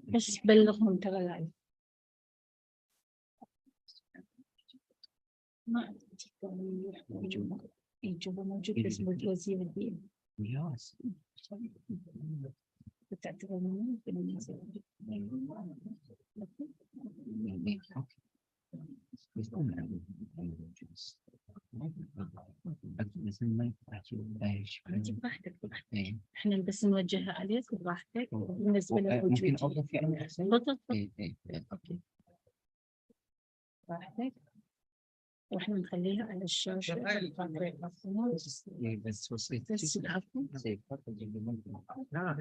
بس بلغهم ترى العلم. ما يجوبوا موجود بس وزير الدين. بتعتبرون احنا بس نوجهها عليك براحتك بالنسبه للوجود. ممكن اوقف يعني احسن. تفضل. اوكي براحتك. واحنا نخليها على الشاشه. بس وصيت بس عفوا. لا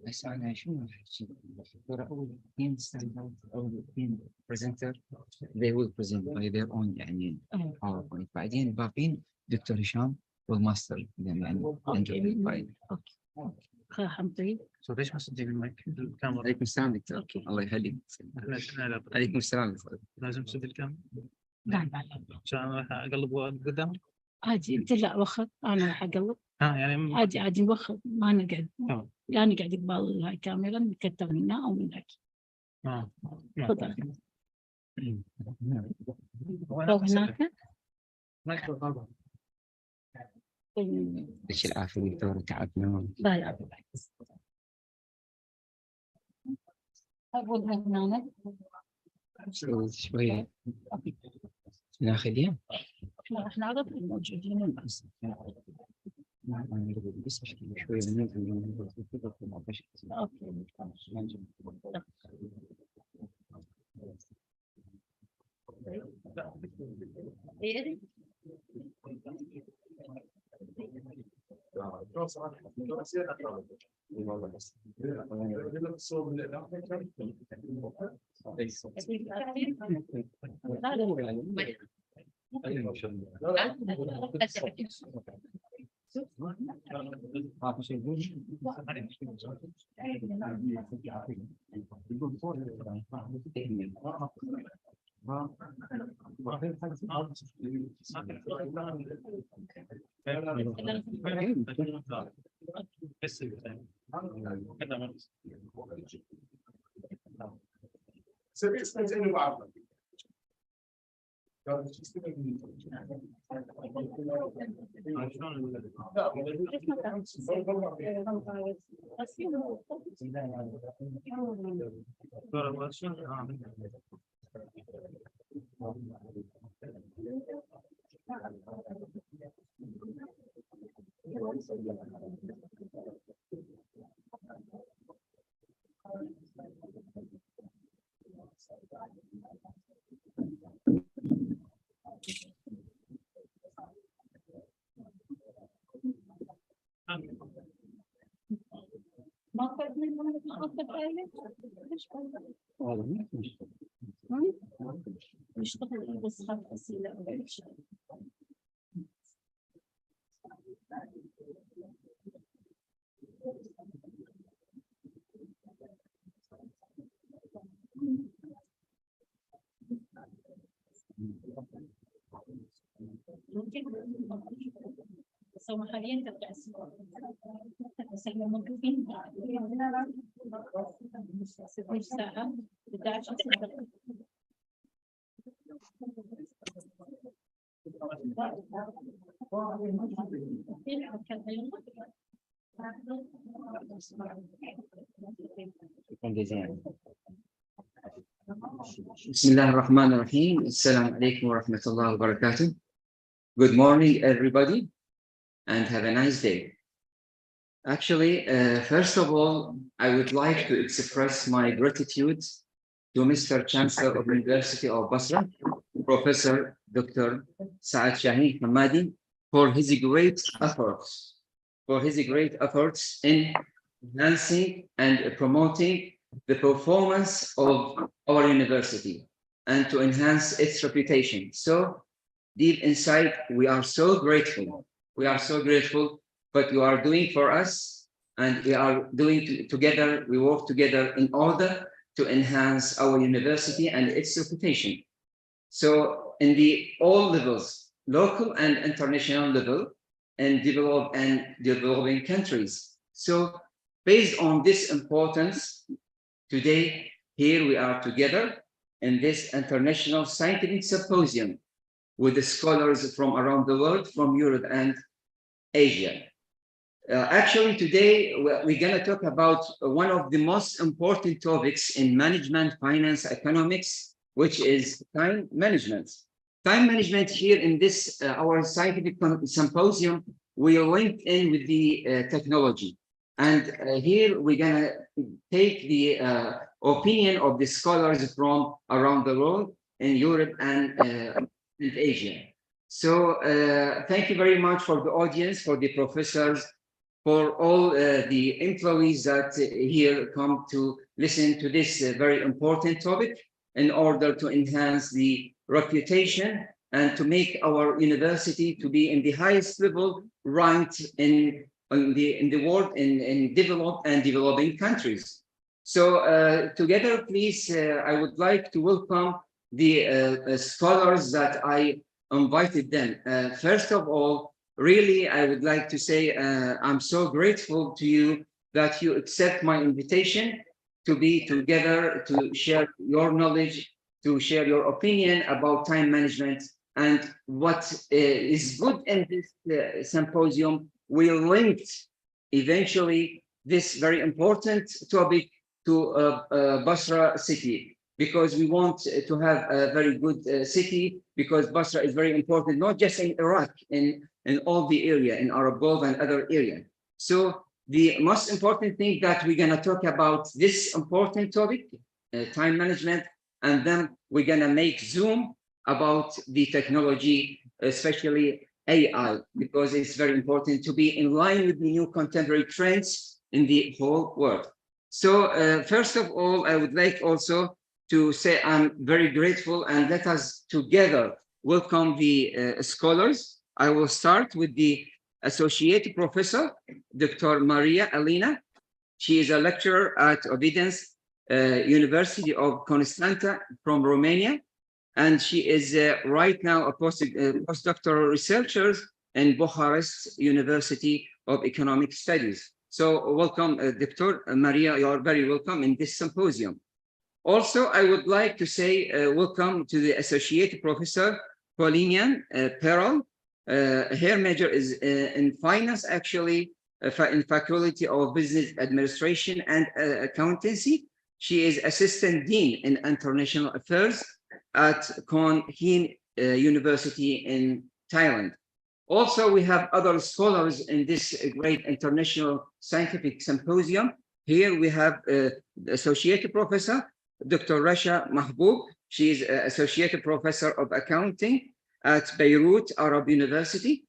بس أنا شو أول team stand out أو team presenter they will present by their own يعني PowerPoint. بعدين باقين دكتور هشام والماستر يعني أوكي. حمدي. ليش ما صدق المايك الكاميرا؟ عليكم السلام دكتور. الله يخليك. عليكم السلام. لازم تصدق الكاميرا؟ لا عشان راح أقلب قدام. عادي انت لا وخر انا راح اقلب. يعني عادي نوخر ما نقعد. لا نقعد قبال هاي الكاميرا نكتر منها او من هيك. تفضل. لو هناك ايش العافيه دكتور تعبنا. لا لا بالعكس. اقول هناك شويه ناخذين. احنا عرض الموجودين بس شويه نشتغل بس خاف أسئلة أول شيء. بس هو حاليا تبقى أسئلة. بس احنا موجودين 16 ساعة 11 ساعة. بسم الله الرحمن الرحيم. السلام عليكم ورحمة الله وبركاته. Good morning everybody and have a nice day. Actually, first of all, I would like to express my gratitude to Mr. Chancellor of University of Basra, Professor Dr. Saad Shaheen Hamadi, for his great efforts in enhancing and promoting the performance of our university and to enhance its reputation. So deep inside, we are so grateful. We are so grateful what you are doing for us, and we are doing together. We work together in order to enhance our university and its reputation. So in the all levels, local and international level, and developing countries. So based on this importance, today here we are together in this international scientific symposium with the scholars from around the world, from Europe and Asia. Actually, today we're going to talk about one of the most important topics in management, finance, economics, which is time management. Time management here in this, our scientific symposium, we went in with the technology. And here we're going to take the opinion of the scholars from around the world in Europe and Asia. So thank you very much for the audience, for the professors, for all the employees that here come to listen to this very important topic in order to enhance the reputation and to make our university to be in the highest level ranked in the world in developed and developing countries. So together, please, I would like to welcome the scholars that I invited them. First of all, really, I would like to say I'm so grateful to you that you accept my invitation to be together, to share your knowledge, to share your opinion about time management. And what is good in this symposium, we linked eventually this very important topic to Basra city, because we want to have a very good city, because Basra is very important, not just in Iraq, in all the area, in Arab Gulf and other area. So the most important thing that we're gonna talk about this important topic, time management, and then we're gonna make Zoom about the technology, especially AI, because it's very important to be in line with the new contemporary trends in the whole world. So first of all, I would like also to say I'm very grateful, and let us together welcome the scholars. I will start with the Associate Professor, Dr. Maria Elena. She is a lecturer at Obedience University of Constanta from Romania, and she is right now a postdoctoral researcher in Bucharest University of Economic Studies. So welcome, Dr. Maria, you are very welcome in this symposium. Also, I would like to say welcome to the Associate Professor, Paulinian Perel. Her major is in finance, actually, in Faculty of Business Administration and Accountancy. She is Assistant Dean in International Affairs at Kon Hien University in Thailand. Also, we have other scholars in this great international scientific symposium. Here we have Associate Professor, Dr. Rasha Mahboub. She is Associate Professor of Accounting at Beirut Arab University.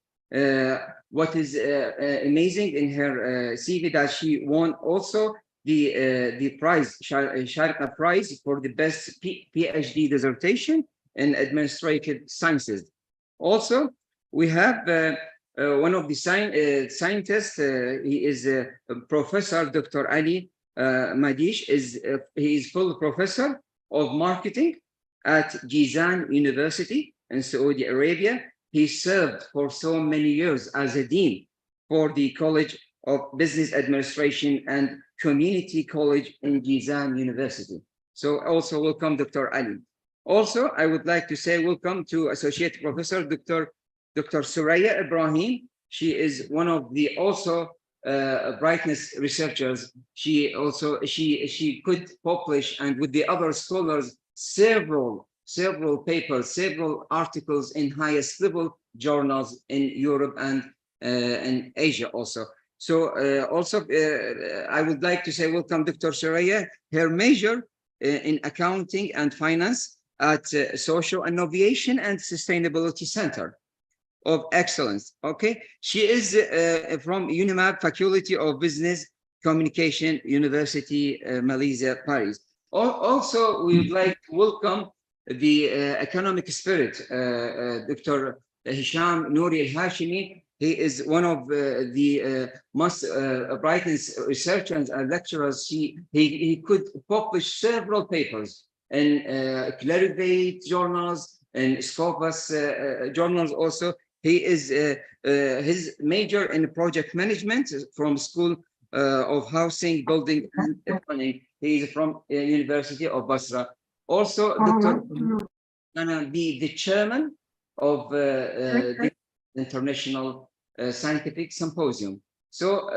What is amazing in her CV that she won also the prize, Sharqa Prize for the best PhD dissertation in administrative sciences. Also, we have one of the scientists. He is Professor Dr. Ali Madish. He is full professor of marketing at Jizan University in Saudi Arabia. He served for so many years as a dean for the College of Business Administration and Community College in Jizan University. So also welcome, Dr. Ali. Also, I would like to say welcome to Associate Professor Dr. Suraya Ibrahim. She is one of the also brightness researchers. She could publish, and with the other scholars, several papers, several articles in highest level journals in Europe and in Asia also. So I would like to say welcome, Dr. Suraya. Her major in accounting and finance at Social Innovation and Sustainability Center of Excellence. Okay, she is from UNIMAP Faculty of Business Communication, University Malaysia, Paris. Also, we would like to welcome the economic spirit, Dr. Hisham Nouri Al-Hashimi. He is one of the most brightest researchers and lecturers. He could publish several papers in Clarivate journals and Scopus journals also. He is his major in project management from School of Housing, Building and Planning. He is from University of Basra. Also, Dr. Gonna be the chairman of the International Scientific Symposium. So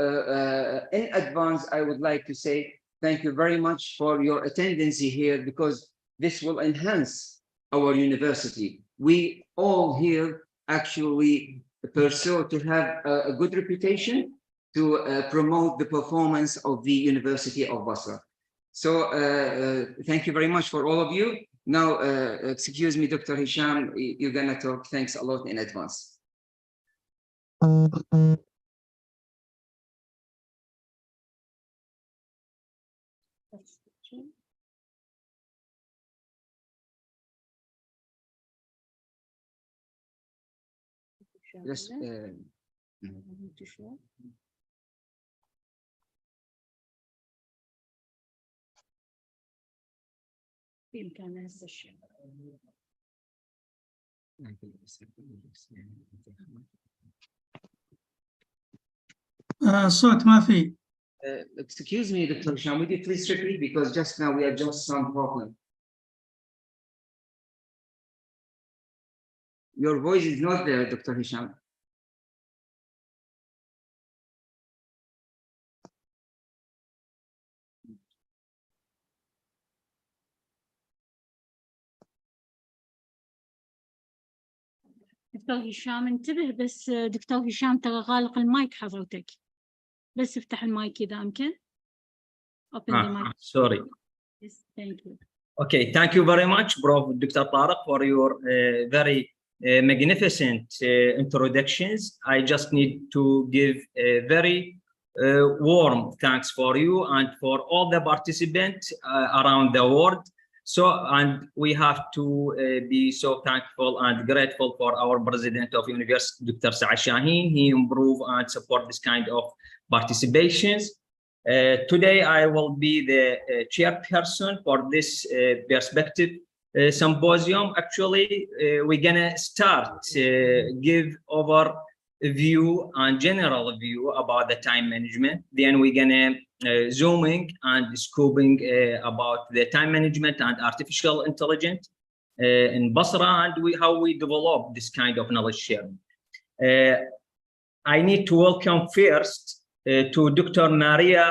in advance, I would like to say thank you very much for your attendance here, because this will enhance our university. We all here actually pursue to have a good reputation to promote the performance of the University of Basra. So thank you very much for all of you. Now, excuse me, Dr. Hisham, you're gonna talk. Thanks a lot in advance. Yes. بإمكانها هذا الشيء. الصوت ما في. Excuse me, Dr. Hisham, would you please repeat, because just now we had just some problem. Your voice is not there, Dr. Hisham. دكتور هشام انتبه بس، دكتور هشام ترى غالق المايك حضرتك، بس افتح المايك إذا أمكن. Open the mic. Sorry. Yes, thank you. Okay, thank you very much, Prof. Dr. Tariq, for your very magnificent introductions. I just need to give a very warm thanks for you and for all the participants around the world. So, and we have to be so thankful and grateful for our President of University, Dr. Saad Shaheen. He improve and support this kind of participations. Today, I will be the chairperson for this perspective symposium. Actually, we're gonna start give overview and general view about the time management. Then we're gonna zooming and scoping about the time management and artificial intelligence in Basra, and how we develop this kind of knowledge sharing. I need to welcome first to Dr. Maria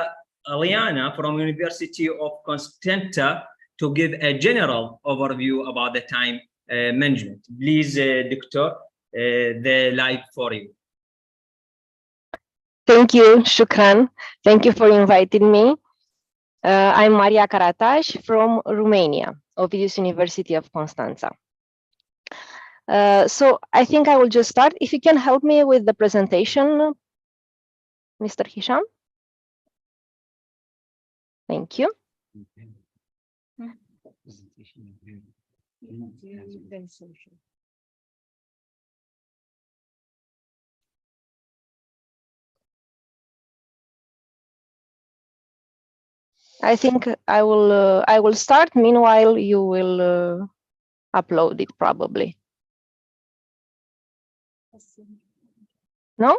Aliana from University of Constanta to give a general overview about the time management. Please, Doctor, the live for you. Thank you, Shukran. Thank you for inviting me. I'm Maria Carataș from Romania, Ovidius University of Constanța. So I think I will just start. If you can help me with the presentation, Mr. Hisham. Thank you. I think I will start. Meanwhile, you will upload it probably. No?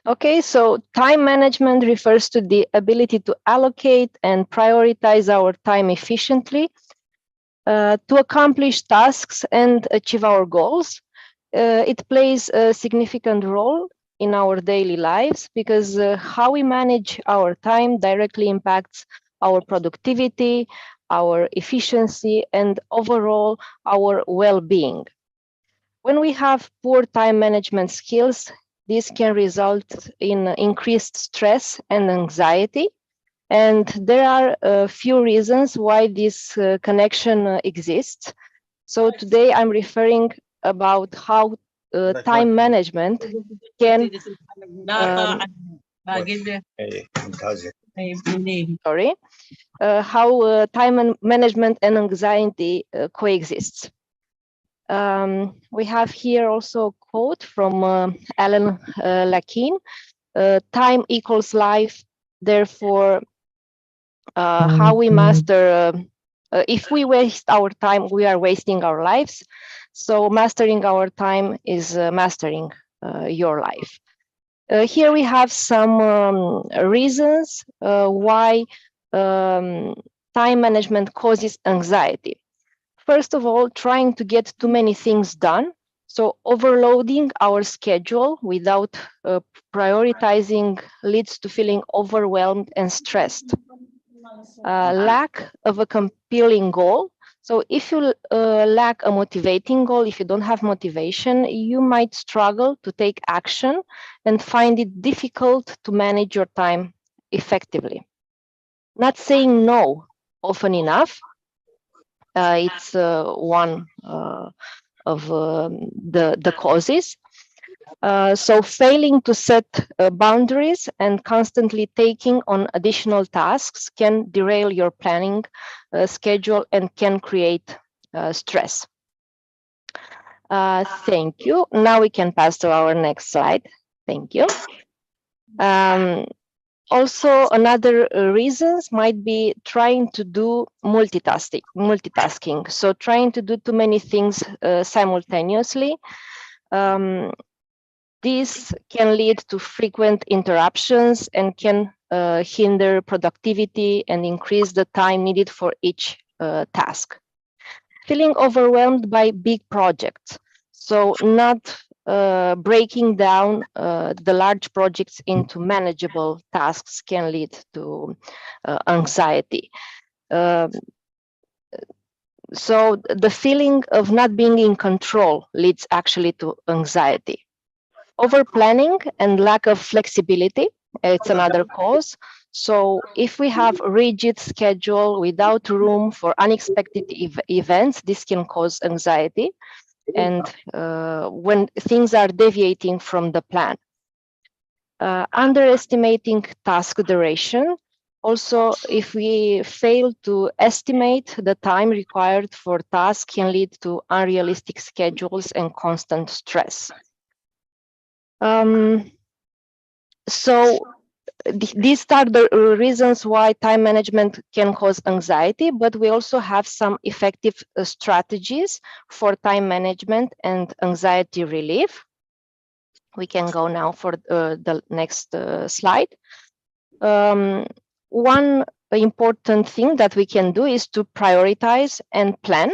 Okay, so time management refers to the ability to allocate and prioritize our time efficiently to accomplish tasks and achieve our goals. It plays a significant role in our daily lives because how we manage our time directly impacts our productivity, our efficiency, and overall our well-being. When we have poor time management skills, this can result in increased stress and anxiety, And there are a few reasons why this connection exists. So today I'm referring about how time management can sorry, how management and anxiety coexists. We have here also a quote from Alan Lakin, time equals life, therefore how we master, if we waste our time, we are wasting our lives. So mastering our time is mastering your life. Here we have some reasons why time management causes anxiety. First of all, trying to get too many things done. So overloading our schedule without prioritizing leads to feeling overwhelmed and stressed. Lack of a compelling goal. So if you lack a motivating goal, if you don't have motivation, you might struggle to take action and find it difficult to manage your time effectively. Not saying no often enough. It's one of the causes. So failing to set boundaries and constantly taking on additional tasks can derail your planning schedule and can create stress. Thank you. Now we can pass to our next slide. Thank you. Also, another reasons might be trying to do multitasking. So trying to do too many things simultaneously. This can lead to frequent interruptions and can hinder productivity and increase the time needed for each task. Feeling overwhelmed by big projects. So not breaking down the large projects into manageable tasks can lead to anxiety. So the feeling of not being in control leads actually to anxiety. Over planning and lack of flexibility, it's another cause. So if we have a rigid schedule without room for unexpected events, this can cause anxiety. And when things are deviating from the plan. Underestimating task duration. Also, if we fail to estimate the time required for tasks, can lead to unrealistic schedules and constant stress. So these are the reasons why time management can cause anxiety, but we also have some effective strategies for time management and anxiety relief. We can go now for the next slide. One important thing that we can do is to prioritize and plan.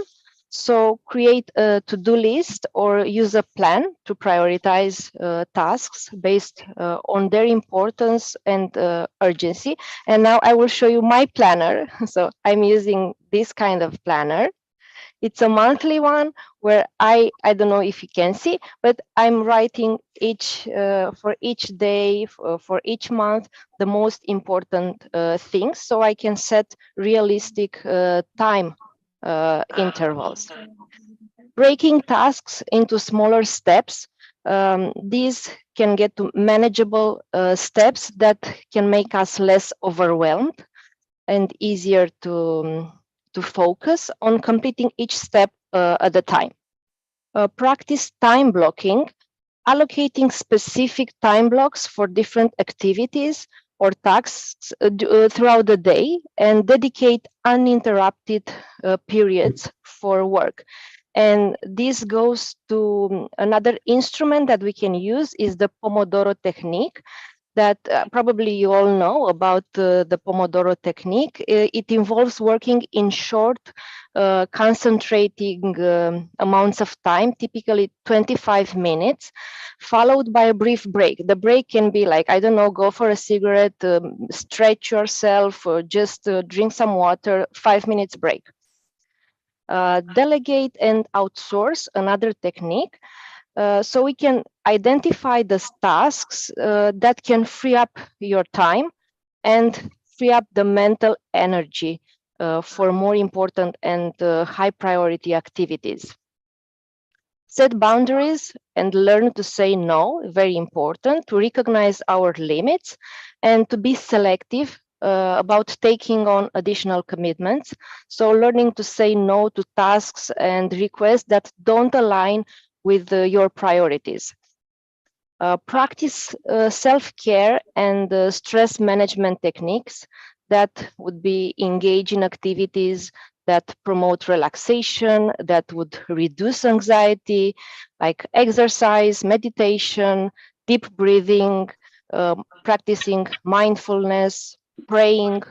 So create a to-do list or use a plan to prioritize tasks based on their importance and urgency. And now I will show you my planner. So I'm using this kind of planner. It's a monthly one where I don't know if you can see, but I'm writing for each day, for each month, the most important things, so I can set realistic time intervals. Breaking tasks into smaller steps. These can get to manageable steps that can make us less overwhelmed and easier to focus on completing each step at a time. Practice time blocking, allocating specific time blocks for different activities or tasks throughout the day, and dedicate uninterrupted periods for work. And this goes to another instrument that we can use is the Pomodoro technique that probably you all know about the Pomodoro technique. It involves working in short, concentrating amounts of time, typically 25 minutes, followed by a brief break. The break can be like, I don't know, go for a cigarette, stretch yourself, or just drink some water, 5 minutes break. Delegate and outsource, another technique. So we can identify the tasks that can free up your time and free up the mental energy for more important and high priority activities. Set boundaries and learn to say no, very important, to recognize our limits and to be selective about taking on additional commitments. So learning to say no to tasks and requests that don't align with your priorities. Practice self-care and stress management techniques that would be engage in activities that promote relaxation, that would reduce anxiety, like exercise, meditation, deep breathing, practicing mindfulness, praying.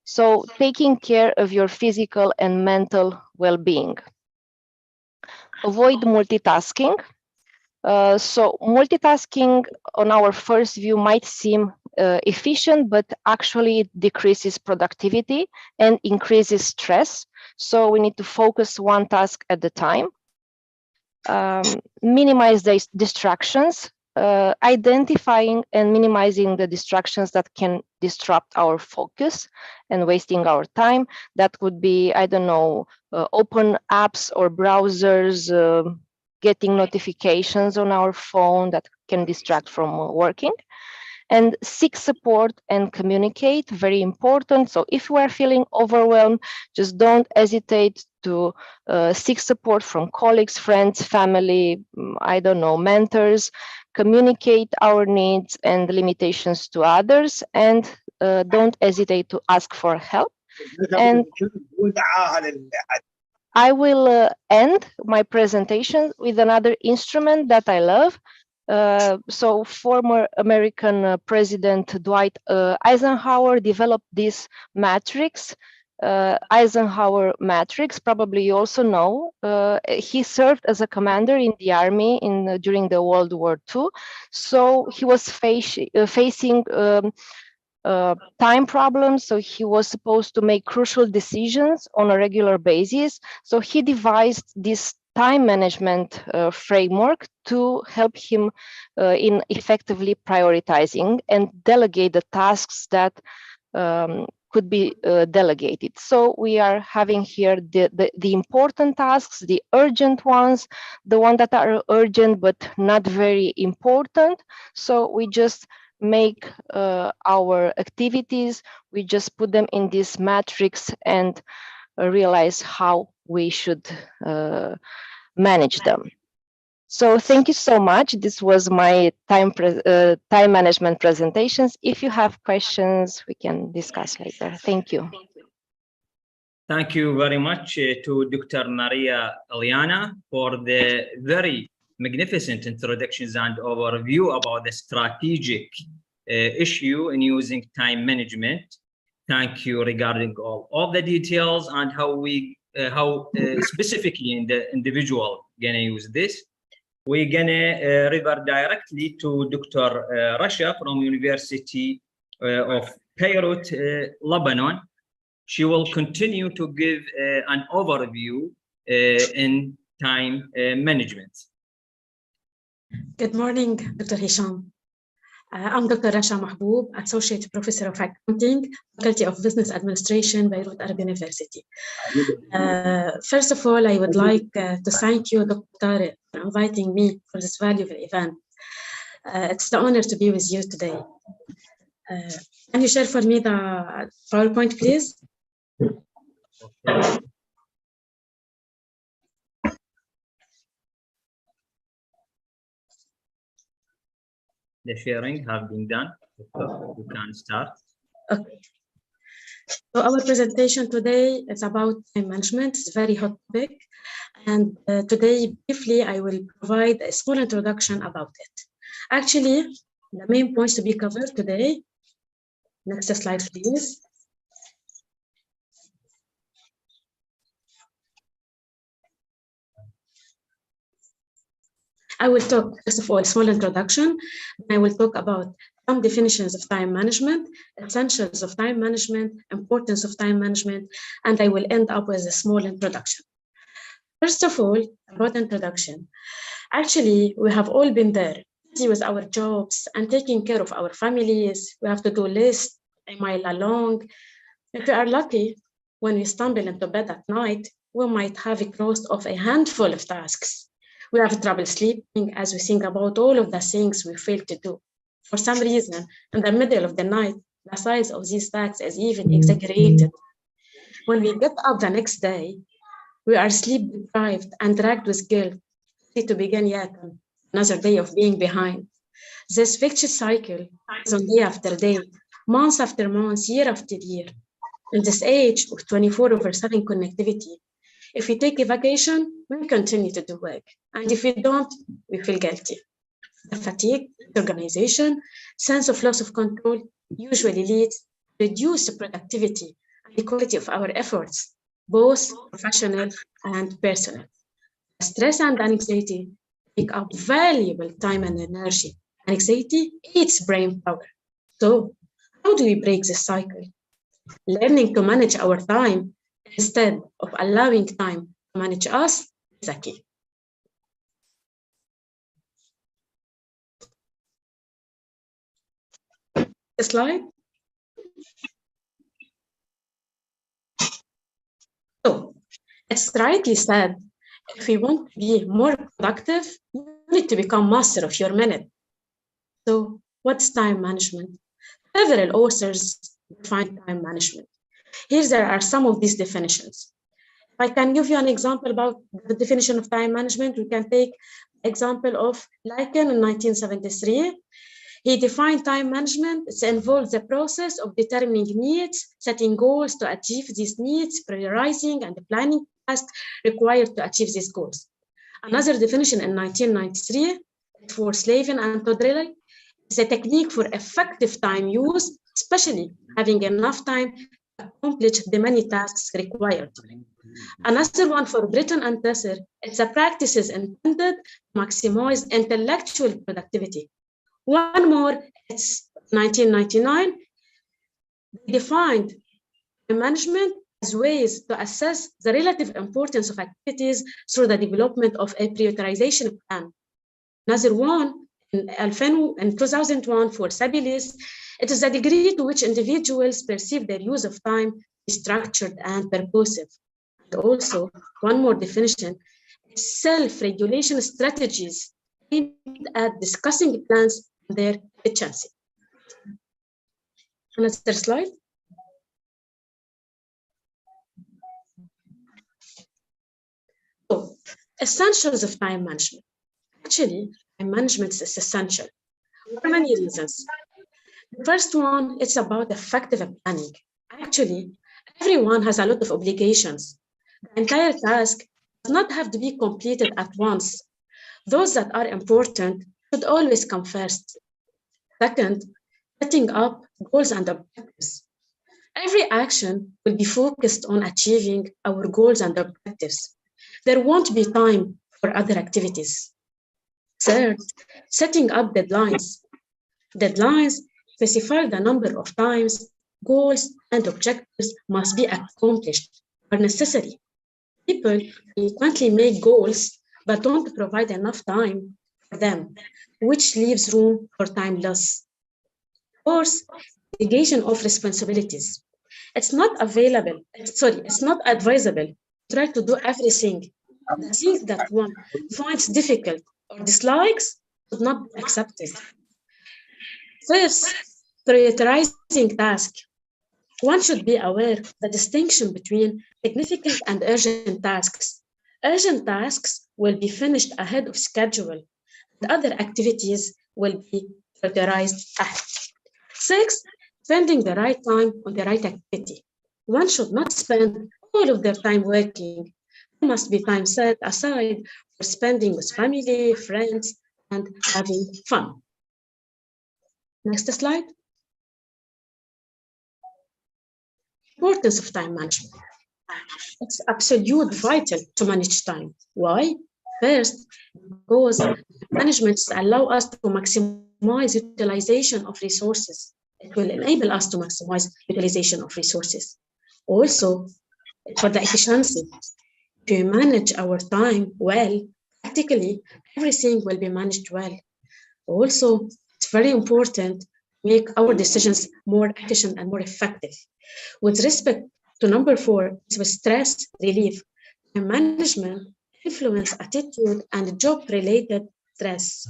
So taking care of your physical and mental well-being. Avoid multitasking. So multitasking on our first view might seem efficient, but actually it decreases productivity and increases stress. So we need to focus one task at a time. Minimize the distractions, identifying and minimizing the distractions that can disrupt our focus and wasting our time. That would be, I don't know, open apps or browsers, getting notifications on our phone that can distract from working. And seek support and communicate, very important. So if you are feeling overwhelmed, just don't hesitate to seek support from colleagues, friends, family, I don't know, mentors. Communicate our needs and limitations to others, and don't hesitate to ask for help. And I will end my presentation with another instrument that I love. So former American President Dwight Eisenhower developed this matrix, Eisenhower matrix. Probably you also know. He served as a commander in the army during the World War II. So he was facing time problems. So he was supposed to make crucial decisions on a regular basis. So he devised this time management framework to help him in effectively prioritizing and delegate the tasks that could be delegated. So we are having here the important tasks, the urgent ones, the ones that are urgent but not very important. So we just make our activities, we just put them in this matrix and realize how we should manage them. So thank you so much. This was my time management presentations. If you have questions, we can discuss later. Thank you. Thank you very much to Dr. Maria Eliana for the very magnificent introductions and overview about the strategic issue in using time management. Thank you regarding all the details and how specifically in the individual gonna use this. We're gonna revert directly to Dr. Rasha from University of Beirut, Lebanon. She will continue to give an overview in time management. Good morning, Dr. Hisham. I'm Dr. Rasha Mahboub, Associate Professor of Accounting, Faculty of Business Administration, Beirut Arab University. First of all, I would like to thank you, Dr. Tariq, for inviting me for this valuable event. It's the honor to be with you today. Can you share for me the PowerPoint, please? Okay. The sharing have been done. You can start. Okay. So our presentation today is about time management. It's a very hot topic. And today, briefly, I will provide a small introduction about it. Actually, the main points to be covered today. Next slide, please. I will talk, first of all, a small introduction. I will talk about some definitions of time management, essentials of time management, importance of time management, and I will end up with a small introduction. First of all, about introduction. Actually, we have all been there, busy with our jobs and taking care of our families. We have to do lists, a mile along. If we are lucky, when we stumble into bed at night, we might have crossed off a handful of tasks. We have trouble sleeping as we think about all of the things we failed to do. For some reason, in the middle of the night, the size of these tasks is even exaggerated. When we get up the next day, we are sleep deprived and dragged with guilt to begin yet another day of being behind. This vicious cycle is on day after day, month after month, year after year. In this age of 24/7 connectivity, if we take a vacation, we continue to do work. And if we don't, we feel guilty. The fatigue, organization, sense of loss of control usually leads to reduced productivity and the quality of our efforts, both professional and personal. Stress and anxiety take up valuable time and energy. Anxiety eats brain power. So, how do we break this cycle? Learning to manage our time instead of allowing time to manage us is a key. Slide. So, it's rightly said, if we want to be more productive, you need to become master of your minute. So, what's time management? Several authors define time management. Here there are some of these definitions. If I can give you an example about the definition of time management, we can take example of Lycan in 1973. He defined time management. It involves the process of determining needs, setting goals to achieve these needs, prioritizing and planning tasks required to achieve these goals. Another definition in 1993 for Slavin and Todrelli is a technique for effective time use, especially having enough time to accomplish the many tasks required. Another one for Britton and Tesser, it's a practices intended to maximize intellectual productivity. One more, it's 1999. They defined management as ways to assess the relative importance of activities through the development of a prioritization plan. Another one, in 2001 for Sabilis, it is the degree to which individuals perceive their use of time is structured and purposive. And also, one more definition, self-regulation strategies aimed at discussing plans and their efficiency. Another slide. So, essentials of time management. Actually, time management is essential for many reasons. The first one, it's about effective planning. Actually, everyone has a lot of obligations. The entire task does not have to be completed at once. Those that are important should always come first. Second, setting up goals and objectives. Every action will be focused on achieving our goals and objectives. There won't be time for other activities. Third, setting up deadlines. Deadlines specify the number of times goals and objectives must be accomplished or necessary. People frequently make goals but don't provide enough time for them, which leaves room for time loss. Fourth, delegation of responsibilities. It's not advisable to try to do everything. The things that one finds difficult or dislikes should not be accepted. Fifth, prioritizing tasks. One should be aware of the distinction between significant and urgent tasks. Urgent tasks will be finished ahead of schedule, and other activities will be prioritized ahead. Sixth, spending the right time on the right activity. One should not spend all of their time working. There must be time set aside for spending with family, friends, and having fun. Next slide. Importance of time management. It's absolute vital to manage time. Why? First, because management allow us to maximize utilization of resources. It will enable us to maximize utilization of resources. Also, for the efficiency, if we manage our time well, practically everything will be managed well. Also, it's very important make our decisions more efficient and more effective. With respect to number 4, with stress relief, time management influence attitude and job-related stress.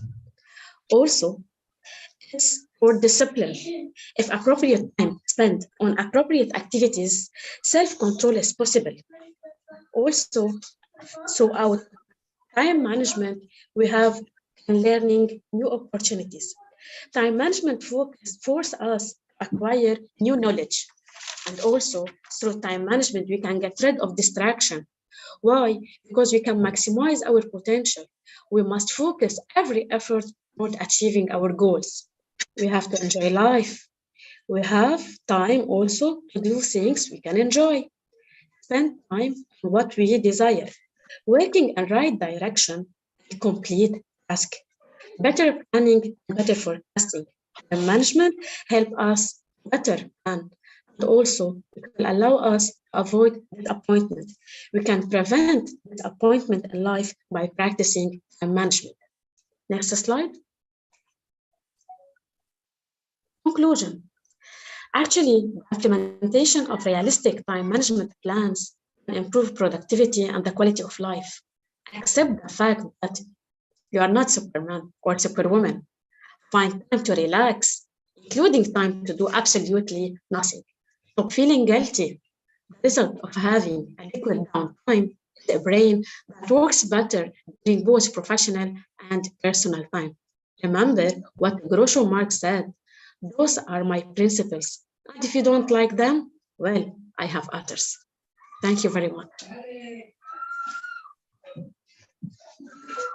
Also, it's for discipline. If appropriate time spent on appropriate activities, self-control is possible. Also, throughout time management, we have learning new opportunities. Time management force us to acquire new knowledge. And also, through time management, we can get rid of distraction. Why? Because we can maximize our potential. We must focus every effort toward achieving our goals. We have to enjoy life. We have time also to do things we can enjoy. Spend time on what we desire, working in right direction, and complete task. Better planning, better forecasting. And management help us better plan, and also it will allow us to avoid disappointment. We can prevent disappointment in life by practicing time management. Next slide. Conclusion. Actually, implementation of realistic time management plans can improve productivity and the quality of life. Accept the fact that you are not Superman or Superwoman. Find time to relax, including time to do absolutely nothing. Stop feeling guilty. The result of having a liquid downtime is the brain that works better during both professional and personal time. Remember what Groucho Marx said, those are my principles. And if you don't like them, well, I have others. Thank you very much.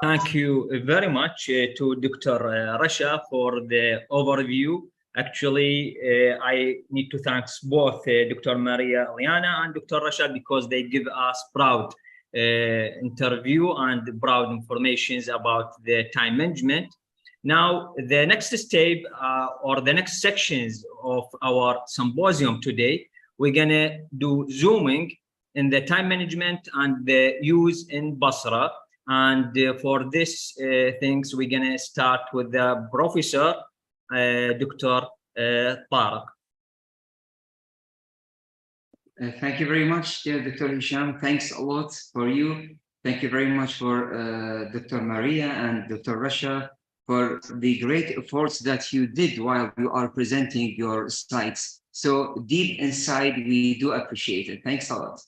Thank you very much to Dr. Rasha for the overview. Actually, I need to thank both Dr. Maria Liana and Dr. Rasha because they give us proud interview and proud informations about the time management. Now, the next step or the next sections of our symposium today, we're gonna do zooming in the time management and the use in Basra. And for this things, we're gonna start with the professor, Dr. Tariq. Thank you very much, Dr. Hisham. Thanks a lot for you. Thank you very much for Dr. Maria and Dr. Rasha for the great efforts that you did while you are presenting your slides. So deep inside, we do appreciate it. Thanks a lot.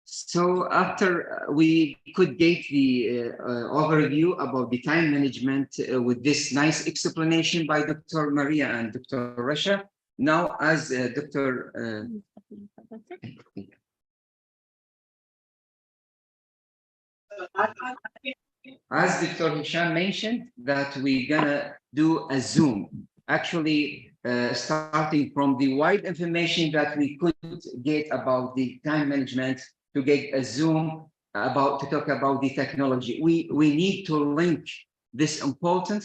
So after we could get the overview about the time management with this nice explanation by Dr. Maria and Dr. Rasha, now as As Dr. Hisham mentioned, that we're gonna do a Zoom, actually starting from the wide information that we could get about the time management to get a Zoom to talk about the technology. We need to link this important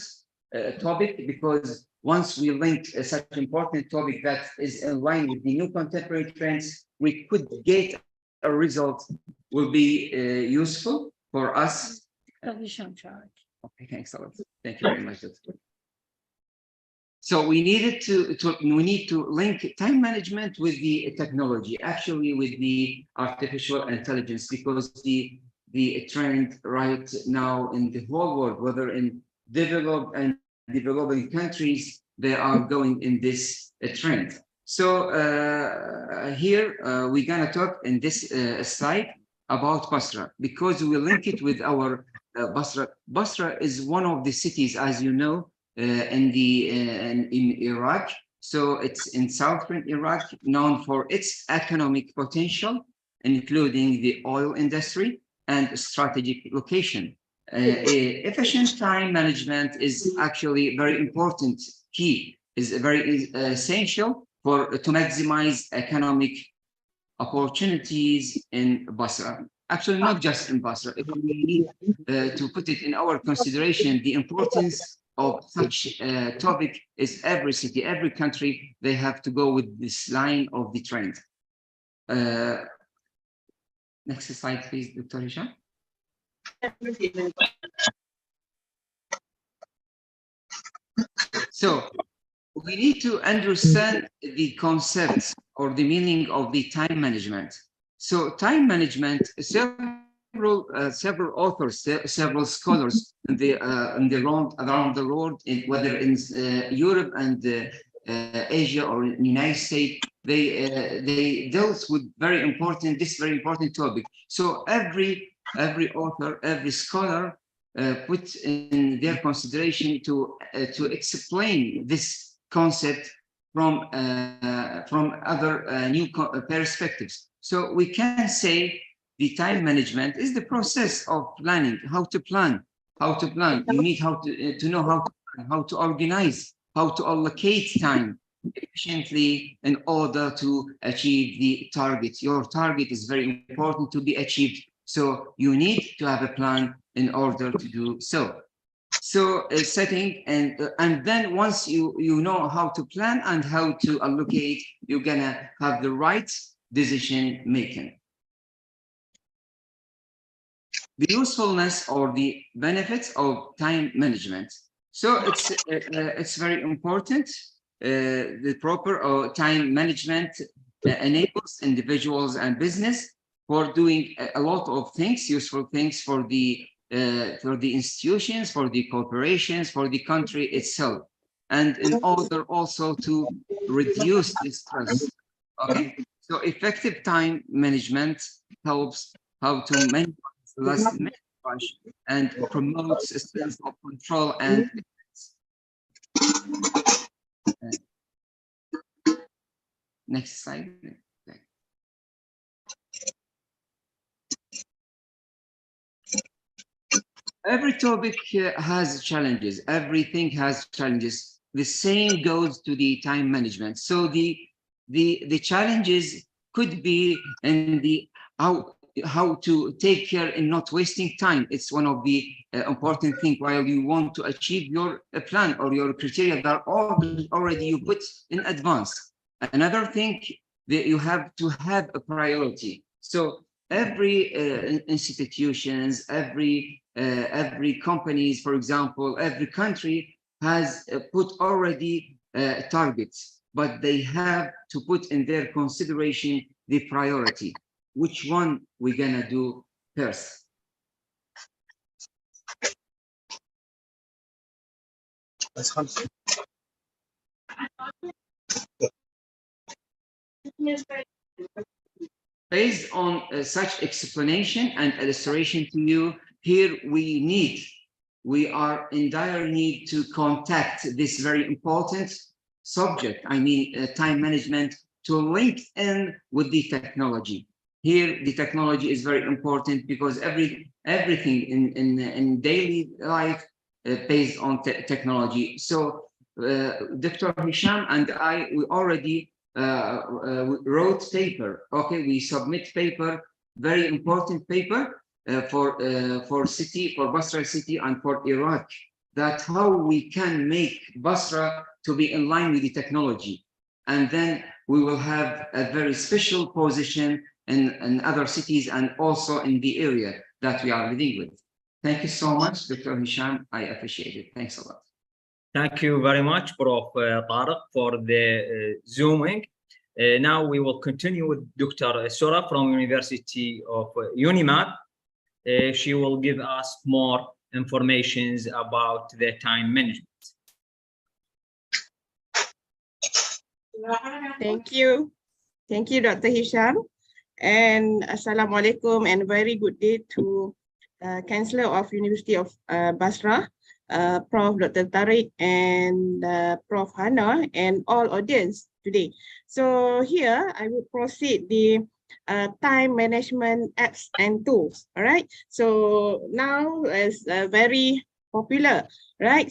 topic because once we link such an important topic that is in line with the new contemporary trends, we could get a result will be useful for us. Okay, thanks a lot. Thank you very much. So we needed we need to link time management with the technology, actually with the artificial intelligence, because the trend right now in the whole world, whether in developed and developing countries, they are going in this trend. So here we're gonna talk in this slide about Basra, because we link it with our Basra. Basra is one of the cities, as you know, in Iraq. So it's in southern Iraq, known for its economic potential, including the oil industry and strategic location. Efficient time management is actually very important key, is very essential to maximize economic opportunities in Basra. Actually, not just in Basra. If we need to put it in our consideration, the importance of such topic is every city, every country, they have to go with this line of the trend. Next slide, please, Dr. Hisham. So we need to understand the concepts or the meaning of the time management. So time management, several authors, several scholars in around the world, whether in Europe and Asia or in the United States, they dealt with this very important topic. So every author, every scholar put in their consideration to explain this concept from other new perspectives. So we can say the time management is the process of planning, how to plan. You need to know how to organize, how to allocate time efficiently in order to achieve the target. Your target is very important to be achieved. So you need to have a plan in order to do so. So setting and then once you know how to plan and how to allocate, you're gonna have the right decision making. The usefulness or the benefits of time management. So it's very important. The proper time management enables individuals and business for doing a lot of things, useful things for the institutions, for the corporations, for the country itself, and in order also to reduce the stress. Okay, so effective time management helps how to manage last minute rush and promotes a sense of control and next slide. Every topic has challenges. Everything has challenges. The same goes to the time management. So the challenges could be in the how to take care in not wasting time. It's one of the important things while you want to achieve your plan or your criteria that already you put in advance. Another thing that you have to have a priority. So every institutions, every companies, for example, every country has put already targets, but they have to put in their consideration the priority. Which one we're gonna do first? Based on such explanation and illustration to you, here we are in dire need to contact this very important subject, I mean time management, to link in with the technology. Here, the technology is very important because everything in daily life based on technology. So Dr. Hisham and I, we already wrote paper. Okay, we submit paper, very important paper for Basra city and for Iraq, that how we can make Basra to be in line with the technology. And then we will have a very special position in other cities and also in the area that we are living with. Thank you so much, Dr. Hisham. I appreciate it. Thanks a lot. Thank you very much, Prof. Tariq, for the zooming. Now we will continue with Dr. Sura from University of Unimat. She will give us more informations about the time management. Thank you. Thank you, Dr. Hisham. And Assalamualaikum and very good day to Chancellor of University of Basra, Prof. Dr. Tariq and Prof. Hanaa and all audience today. So here I will proceed the time management apps and tools. All right. So now it's very popular, right?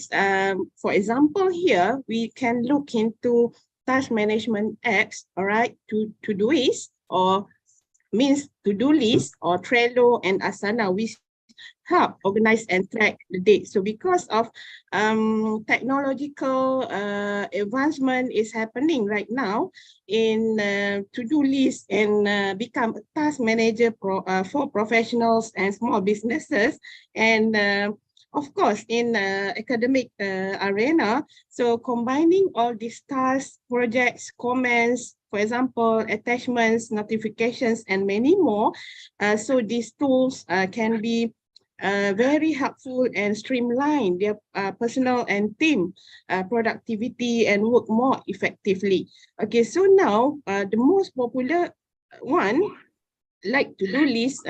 For example, here we can look into task management apps, all right, Todoist or means to-do list or Trello and Asana, which help organize and track the date. So because of technological advancement is happening right now in to-do list and become a task manager for professionals and small businesses. And of course, in academic arena, so combining all these tasks, projects, comments, for example, attachments, notifications, and many more. So these tools can be very helpful and streamline their personal and team productivity and work more effectively. Okay, so now the most popular one, like to-do list,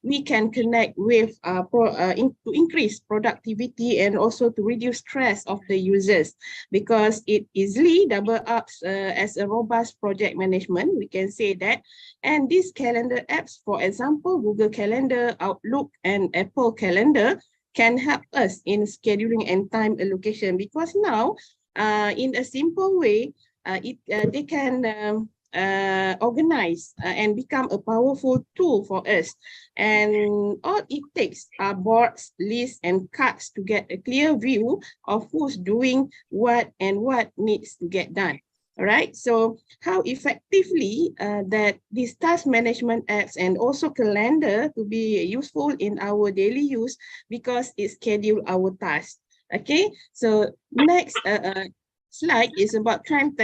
we can connect with to increase productivity and also to reduce stress of the users, because it easily double ups as a robust project management, we can say that. And these calendar apps, for example, Google Calendar, Outlook, and Apple Calendar, can help us in scheduling and time allocation, because now in a simple way, they can organize and become a powerful tool for us. And all it takes are boards, lists, and cards to get a clear view of who's doing what and what needs to get done. All right, so how effectively that these task management apps and also calendar to be useful in our daily use, because it schedule our tasks. Okay, so next slide is about time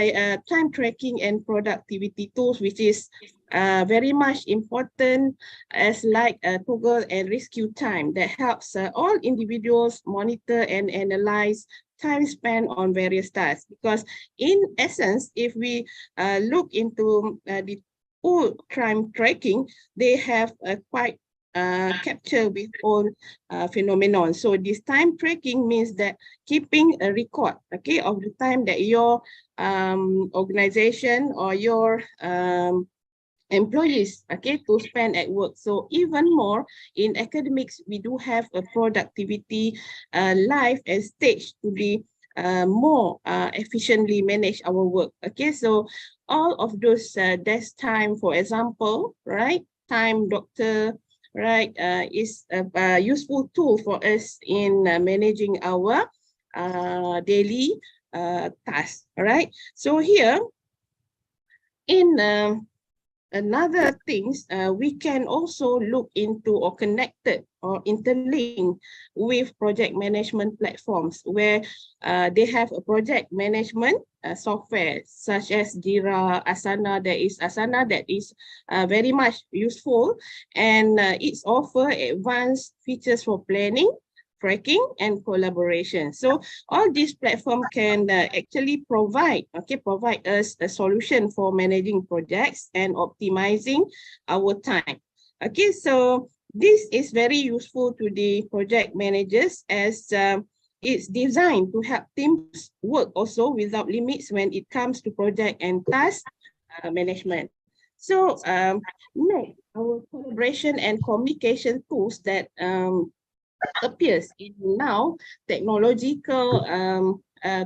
tracking and productivity tools, which is very much important, as like Toggle and Rescue Time, that helps all individuals monitor and analyze time spent on various tasks. Because in essence, if we look into the old time tracking, they have quite capture with all phenomenon. So this time tracking means that keeping a record, okay, of the time that your organization or your employees, okay, to spend at work. So even more in academics, we do have a productivity life and stage to be more efficiently manage our work. Okay, so all of those desk time, for example, right, time doctor, right, is a useful tool for us in managing our daily tasks. All right, so here in another things, we can also look into or connected or interlinked with project management platforms, where they have a project management software such as Jira, Asana. There is Asana that is very much useful, and it's offer advanced features for planning, tracking, and collaboration. So all these platforms can actually provide us a solution for managing projects and optimizing our time. Okay, so this is very useful to the project managers, as it's designed to help teams work also without limits when it comes to project and task management. So next, our collaboration and communication tools that appears in now technological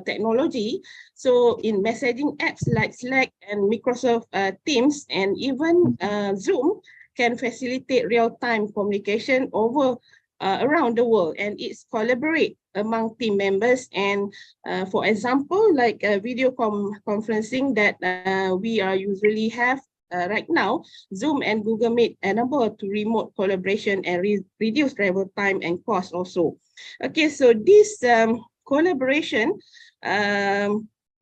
technology. So in messaging apps like Slack and Microsoft Teams, and even Zoom, can facilitate real-time communication over around the world, and it's collaborate among team members. And for example, like video conferencing that we are usually have right now, Zoom and Google Meet enable to remote collaboration and reduce travel time and cost also. Okay, so this collaboration,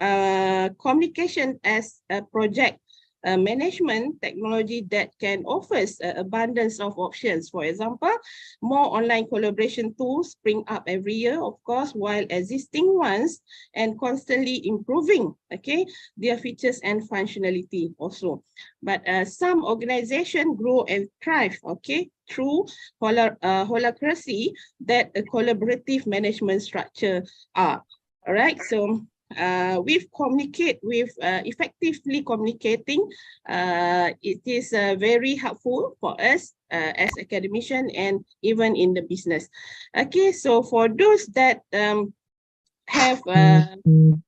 communication as a project management technology that can offer abundance of options. For example, more online collaboration tools spring up every year, of course, while existing ones and constantly improving, okay, their features and functionality also. But some organizations grow and thrive, okay, through holacracy that a collaborative management structure are. All right, so effectively communicating, it is very helpful for us as academician and even in the business. Okay, so for those that have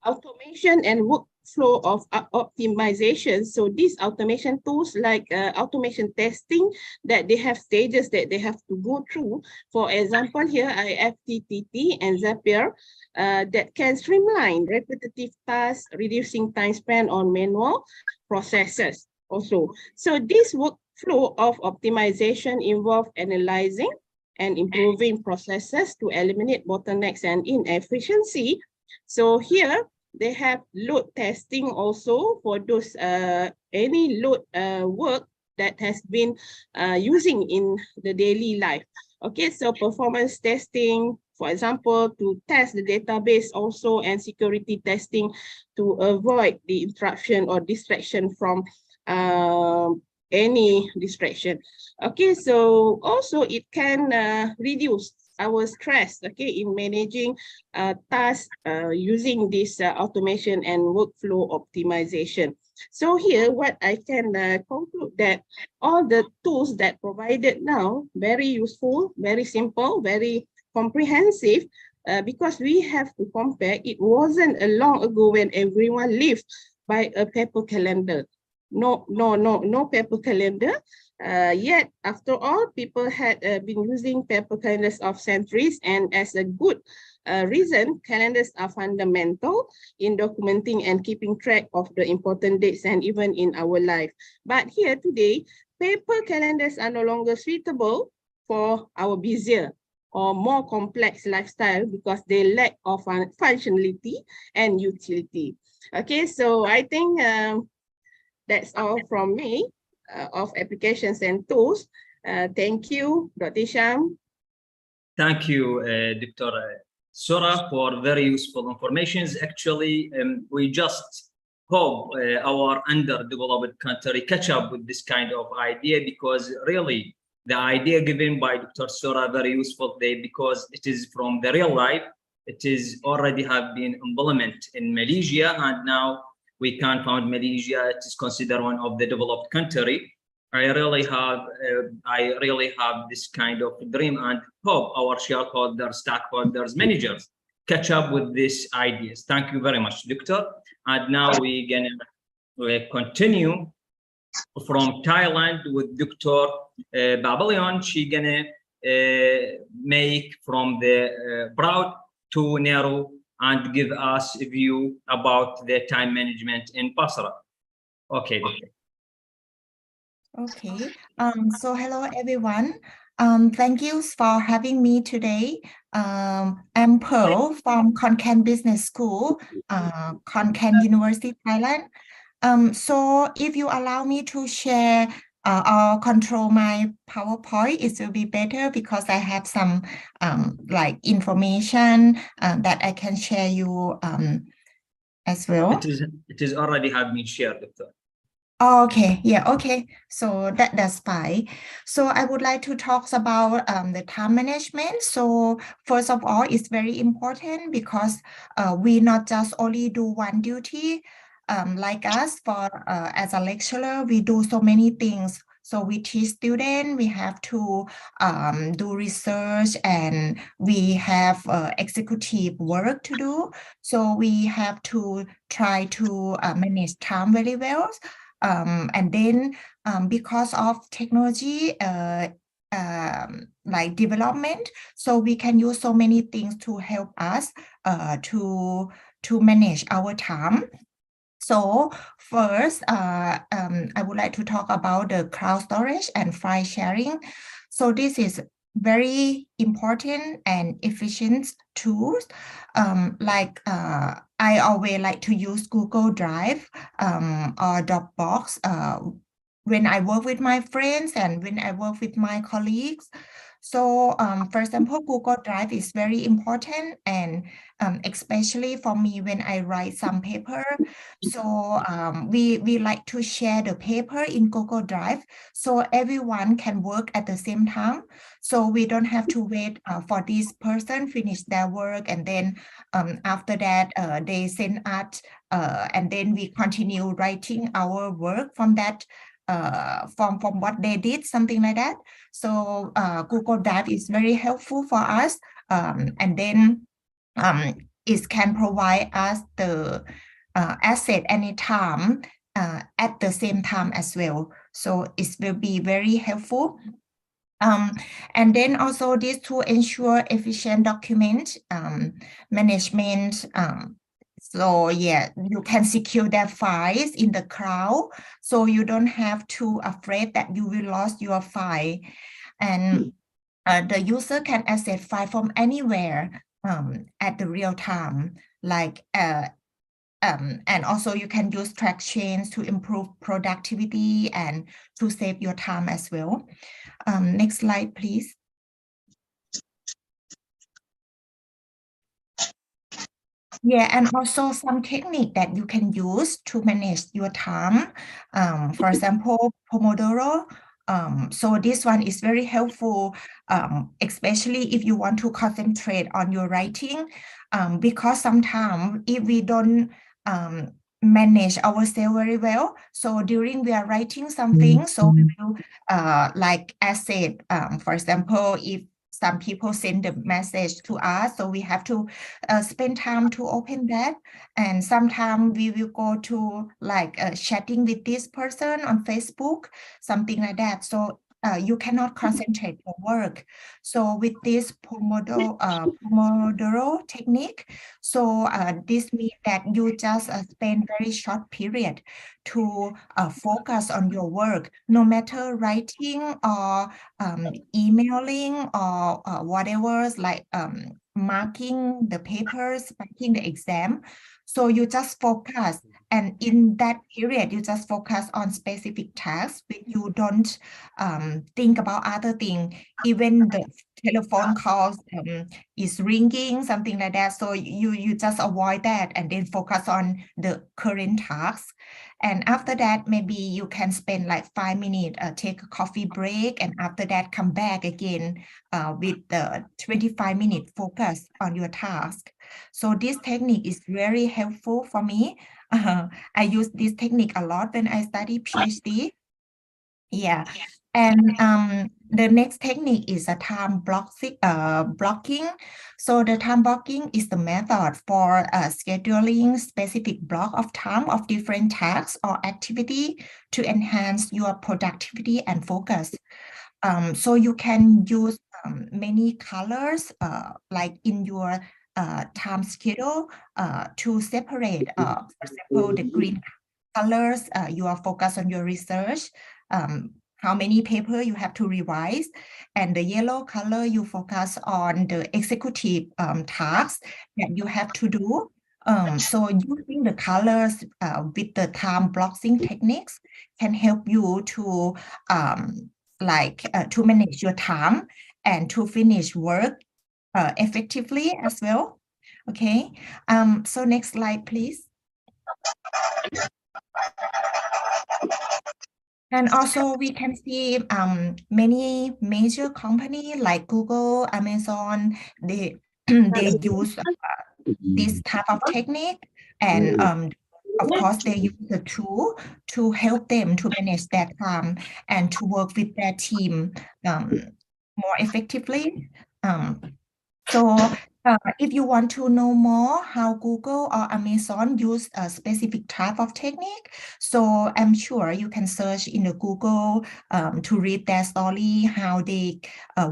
automation and workflow of optimization, so these automation tools like automation testing, that they have stages that they have to go through. For example, here IFTTT and Zapier, that can streamline repetitive tasks, reducing time spent on manual processes also. So this workflow of optimization involve analyzing and improving processes to eliminate bottlenecks and inefficiency. So here they have load testing also for those any load work that has been using in the daily life. Okay, so performance testing, for example, to test the database also, and security testing to avoid the interruption or distraction from any distraction. Okay, so also it can reduce our stress, okay, in managing tasks using this automation and workflow optimization. So here, what I can conclude that all the tools that provided now, very useful, very simple, very comprehensive, because we have to compare. It wasn't a long ago when everyone lived by a paper calendar. No paper calendar. Yet, after all, people had been using paper calendars of centuries, and as a good reason, calendars are fundamental in documenting and keeping track of the important dates and even in our life. But here today, paper calendars are no longer suitable for our busier or more complex lifestyle because they lack of functionality and utility. Okay, so I think that's all from me of applications and tools. Thank you, Dr. Hisham. Thank you, Dr. Sora, for very useful information. Actually, we just hope our underdeveloped country catch up with this kind of idea, because really the idea given by Dr. Sora very useful today, because it is from the real life. It is already have been implemented in Malaysia, and now we can find Malaysia. It is considered one of the developed country. I really have this kind of dream, and hope our shareholders, stockholders, managers catch up with these ideas. Thank you very much, Doctor. And now we're gonna continue from Thailand with Dr. Babalion. She's gonna make from the broad to narrow and give us a view about the time management in Basra. Okay, Doctor. Okay, so hello everyone. Thank you for having me today. I'm Pearl from Konkan Business School, Konkan University, Thailand. So if you allow me to share or control my PowerPoint, it will be better because I have some like information that I can share you as well. It is already have been shared, Doctor. Okay, yeah, okay. So that's fine. So I would like to talk about the time management. So first of all, it's very important because we not just only do one duty. Like us, for as a lecturer, we do so many things. So we teach students, we have to do research, and we have executive work to do. So we have to try to manage time very well. And then because of technology like development, so we can use so many things to help us to manage our time. So first, I would like to talk about the cloud storage and file sharing. So this is very important and efficient tools. I always like to use Google Drive or Dropbox when I work with my friends and when I work with my colleagues. So for example, Google Drive is very important, and especially for me when I write some paper. So we like to share the paper in Google Drive so everyone can work at the same time. So we don't have to wait for this person finish their work, and then after that they send us and then we continue writing our work from that from what they did, something like that. So Google Drive is very helpful for us, and then it can provide us the asset anytime at the same time as well. So it will be very helpful. And then also this to ensure efficient document management. So yeah, you can secure their files in the cloud, so you don't have to afraid that you will lose your file. And the user can access file from anywhere at the real time, like and also you can use track chains to improve productivity and to save your time as well. Next slide, please. Yeah, and also some technique that you can use to manage your time. For example, Pomodoro. So this one is very helpful, especially if you want to concentrate on your writing, because sometimes if we don't manage ourselves very well, so during we are writing something, so we will like as said, for example, if some people send the message to us, so we have to spend time to open that. And sometimes we will go to like chatting with this person on Facebook, something like that. So you cannot concentrate your work. So with this Pomodoro technique, so this means that you just spend very short period to focus on your work, no matter writing or emailing or whatever, like marking the papers, marking the exam. So you just focus, and in that period, you just focus on specific tasks, but you don't think about other things. Even the telephone calls is ringing, something like that. So you just avoid that and then focus on the current tasks. And after that, maybe you can spend like 5 minutes, take a coffee break, and after that, come back again with the 25-minute focus on your task. So this technique is very helpful for me. I use this technique a lot when I study PhD. Yeah. And the next technique is a time blocking. So the time blocking is the method for scheduling specific block of time of different tasks or activity to enhance your productivity and focus. So you can use many colors like in your time schedule to separate, for example, the green colors, you are focused on your research, how many paper you have to revise, and the yellow color you focus on the executive tasks that you have to do. So using the colors with the time blocking techniques can help you to to manage your time and to finish work effectively as well. Okay, so next slide, please. And also we can see many major companies like Google, Amazon, they use this type of technique, and of course they use the tool to help them to manage their time and to work with their team more effectively. So if you want to know more how Google or Amazon use a specific type of technique, so I'm sure you can search in the Google to read their story, how they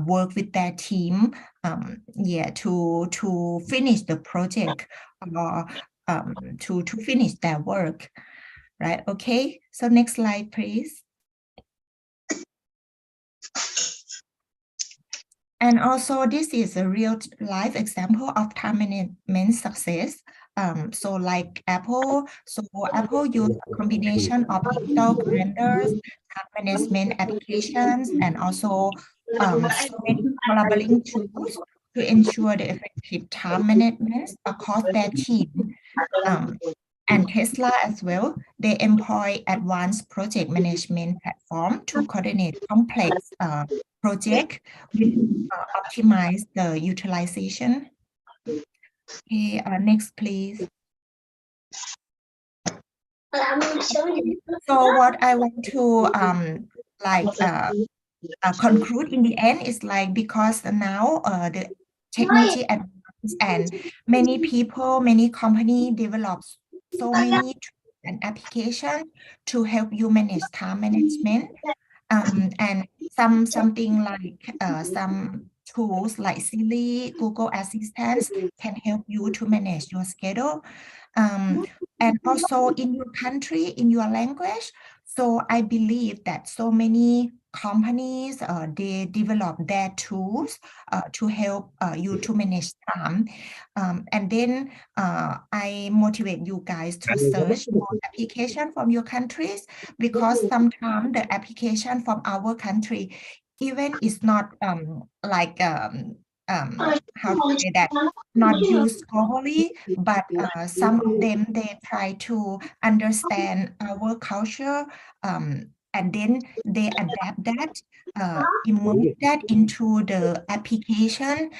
work with their team, to finish the project or to finish their work, right? Okay, so next slide, please. And also, this is a real life example of time management success. So like Apple, so Apple use a combination of digital calendars, time management applications, and also so many collaborating tools to ensure the effective time management across their team. And Tesla as well, they employ advanced project management platform to coordinate complex project with optimize the utilization. Okay, next, please. So what I want to conclude in the end is like, because now the technology advances and many people, many companies develop so many tools and applications to help you manage time management. And something like some tools like Siri, Google Assistants can help you to manage your schedule. And also in your country, in your language, So I believe that so many companies, they develop their tools to help you to manage time. And then I motivate you guys to search for application from your countries, because sometimes the application from our country even is not how to say that, not used globally, but some of them, they try to understand our culture, and then they adapt that, immerse that into the application.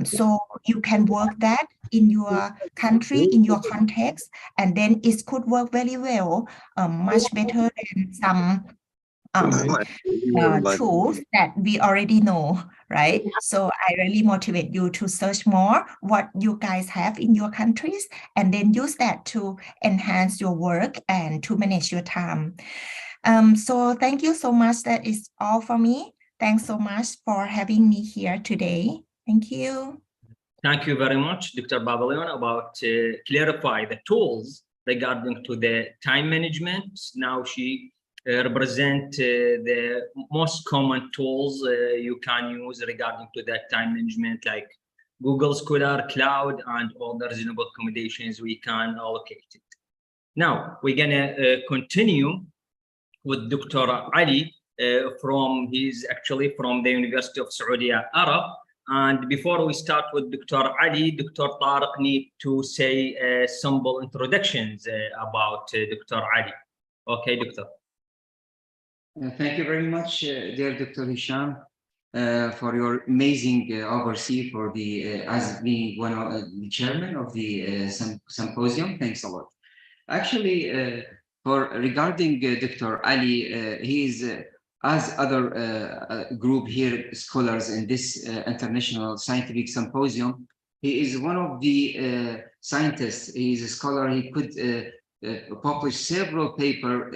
So you can work that in your country, in your context, and then it could work very well, much better than some tools that we already know, right? So I really motivate you to search more what you guys have in your countries, and then use that to enhance your work and to manage your time. So thank you so much. That is all for me. Thanks so much for having me here today. Thank you. Thank you very much, Dr. Babalion, about clarify the tools regarding to the time management. Now she represent the most common tools you can use regarding to that time management, like Google Scholar, Cloud, and other reasonable accommodations we can allocate it. Now we're gonna continue with Dr. Ali from the University of Saudi Arab. And before we start with Dr. Ali, Dr. Tariq need to say simple introductions about Dr. Ali. Okay, Doctor. Thank you very much, dear Dr. Hisham, for your amazing oversee for the as being one of the chairman of the symposium. Thanks a lot. Actually, regarding Dr. Ali, he is as other group here scholars in this international scientific symposium. He is one of the scientists. He is a scholar. He could publish several papers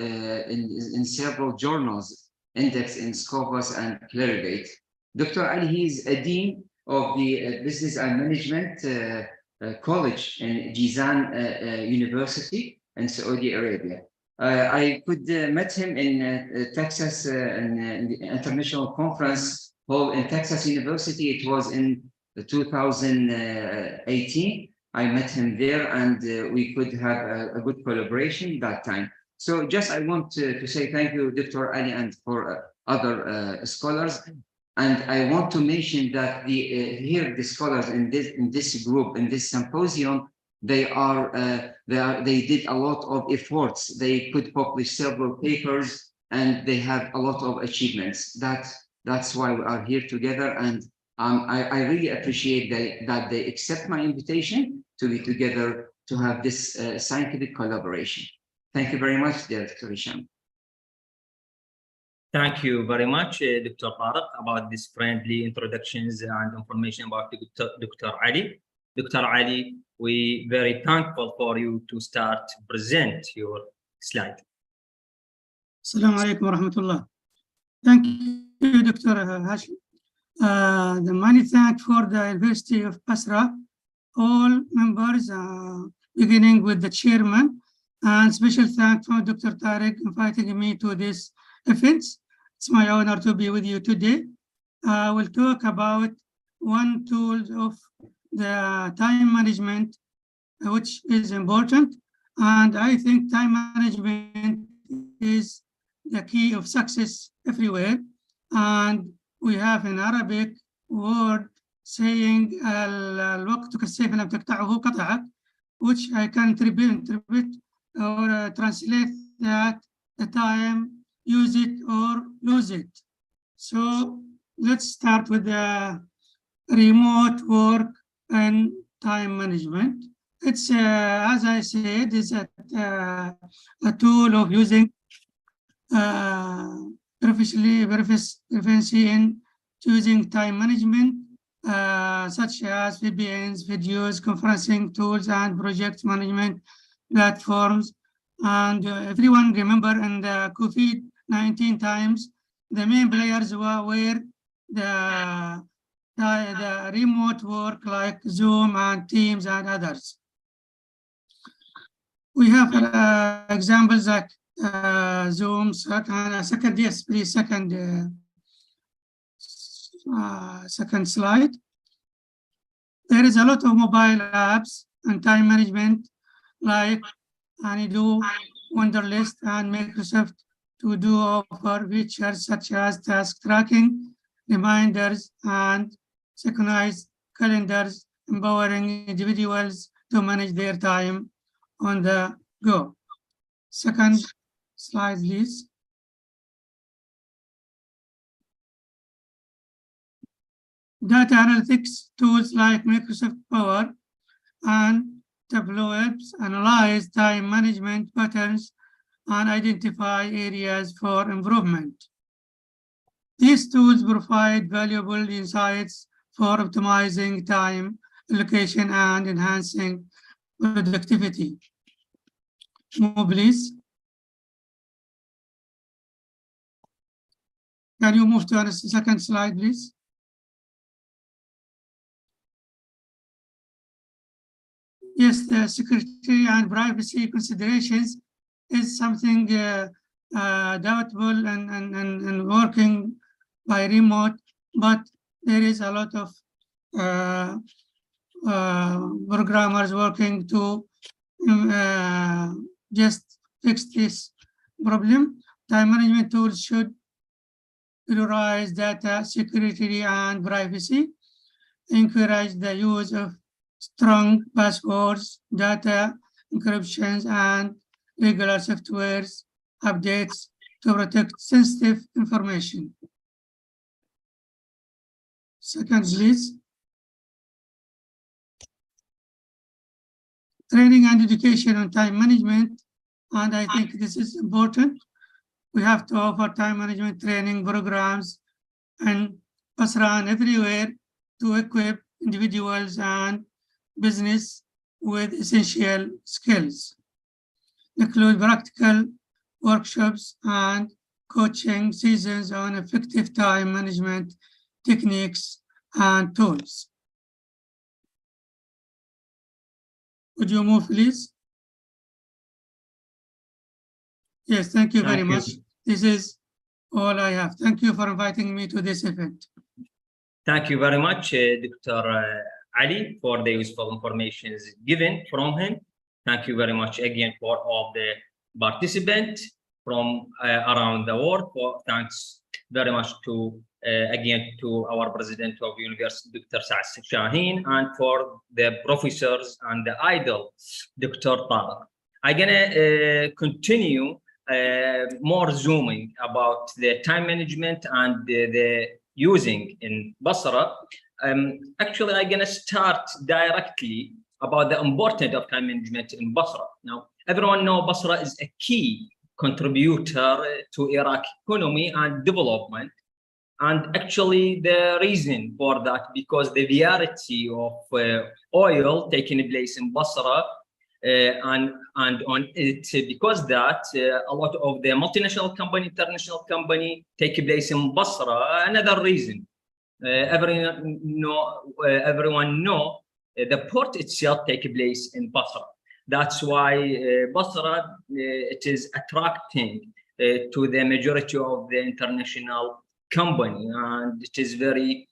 in several journals, Index in Scopus and Clarivate. Dr. Ali, he is a dean of the Business and Management College in Jizan University in Saudi Arabia. I could met him in Texas in the International Conference Hall in Texas University. It was in 2018. I met him there, and we could have a good collaboration that time. So just I want to say thank you, Dr. Ali, and for other scholars. And I want to mention that the scholars in this group, in this symposium, they did a lot of efforts. They could publish several papers, and they have a lot of achievements. That's why we are here together, and I really appreciate that they accept my invitation to be together to have this scientific collaboration. Thank you very much, dear Dr. Hisham. Thank you very much, Dr. Tariq, about this friendly introductions and information about Dr. Ali. Dr. Ali, we very thankful for you to start present your slide. Assalamu alaikum wa rahmatullah. Thank you, Dr. Hashim. The many thanks for the University of Basra, all members, beginning with the chairman, and special thanks for Dr. Tariq inviting me to this event. It's my honor to be with you today. I will talk about one tool of the time management, which is important. And I think time management is the key of success everywhere. And we have in Arabic word saying الوقت كالسيف لم تقطعه قطعك, which I can interpret or translate that the time, use it or lose it. So let's start with the remote work and time management. It's, as I said, is a tool of using proficiency in choosing time management, such as VPNs, videos, conferencing tools, and project management platforms. And everyone remember in the COVID-19 times, the main players were the remote work like Zoom and Teams and others. We have examples like Zoom, second, yes, please, second slide. There is a lot of mobile apps and time management like Honeydew, Wunderlist, and Microsoft To Do offer features such as task tracking, reminders, and synchronized calendars, empowering individuals to manage their time on the go. Second slide, please. Data analytics tools like Microsoft Power and Tableau helps analyze time management patterns and identify areas for improvement. These tools provide valuable insights for optimizing time allocation and enhancing productivity. Move, please. Can you move to the second slide, please? Yes, the security and privacy considerations is something doubtful and working by remote, but there is a lot of programmers working to just fix this problem. Time management tools should prioritize data security and privacy, encourage the use of strong passwords, data encryptions, and regular software updates to protect sensitive information. Second, please. Training and education on time management, and I think this is important. We have to offer time management training programs and Basra and everywhere to equip individuals and business with essential skills, include practical workshops and coaching seasons on effective time management techniques and tools. Would you move, please? Yes, thank you very much. This is all I have. Thank you for inviting me to this event. Thank you very much, Dr. Ali, for the useful information given from him. Thank you very much again for all the participants from around the world. Thanks very much to again to our president of university, Dr. Saad Shaheen, and for the professors and the idol, Dr. Tariq. I'm gonna continue more zooming about the time management and the using in Basra. Actually, I'm gonna start directly about the importance of time management in Basra. Now, everyone knows Basra is a key contributor to Iraq economy and development. And actually, the reason for that, because the variety of oil taking place in Basra, and on it, because that a lot of the multinational company, international company take place in Basra. Another reason, everyone know the port itself take place in Basra. That's why Basra it is attracting to the majority of the international company, and it is very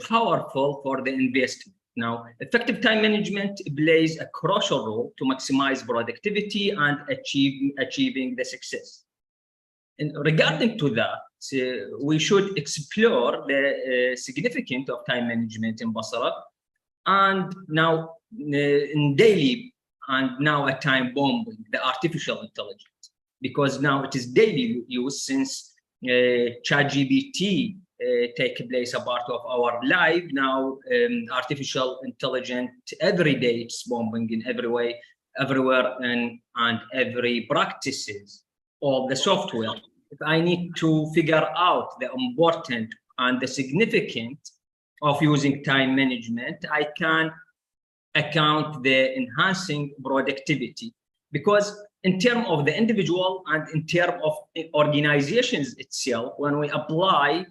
powerful for the investment. Now, effective time management plays a crucial role to maximize productivity and achieving the success. And regarding to that, we should explore the significance of time management in Basra, and now in daily and now at time bombing, the artificial intelligence, because now it is daily use since ChatGPT take place a part of our life now. Artificial intelligence every day it's bombing in every way, everywhere, and every practices of the software. If I need to figure out the important and the significance of using time management, I can account the enhancing productivity, because in terms of the individual and in terms of organizations itself, when we apply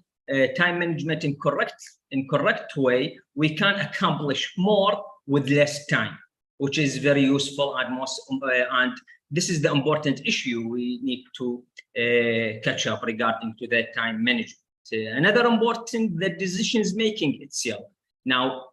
time management in correct way, we can accomplish more with less time, which is very useful and this is the important issue we need to catch up regarding to the time management. Another important, the decisions making itself. Now,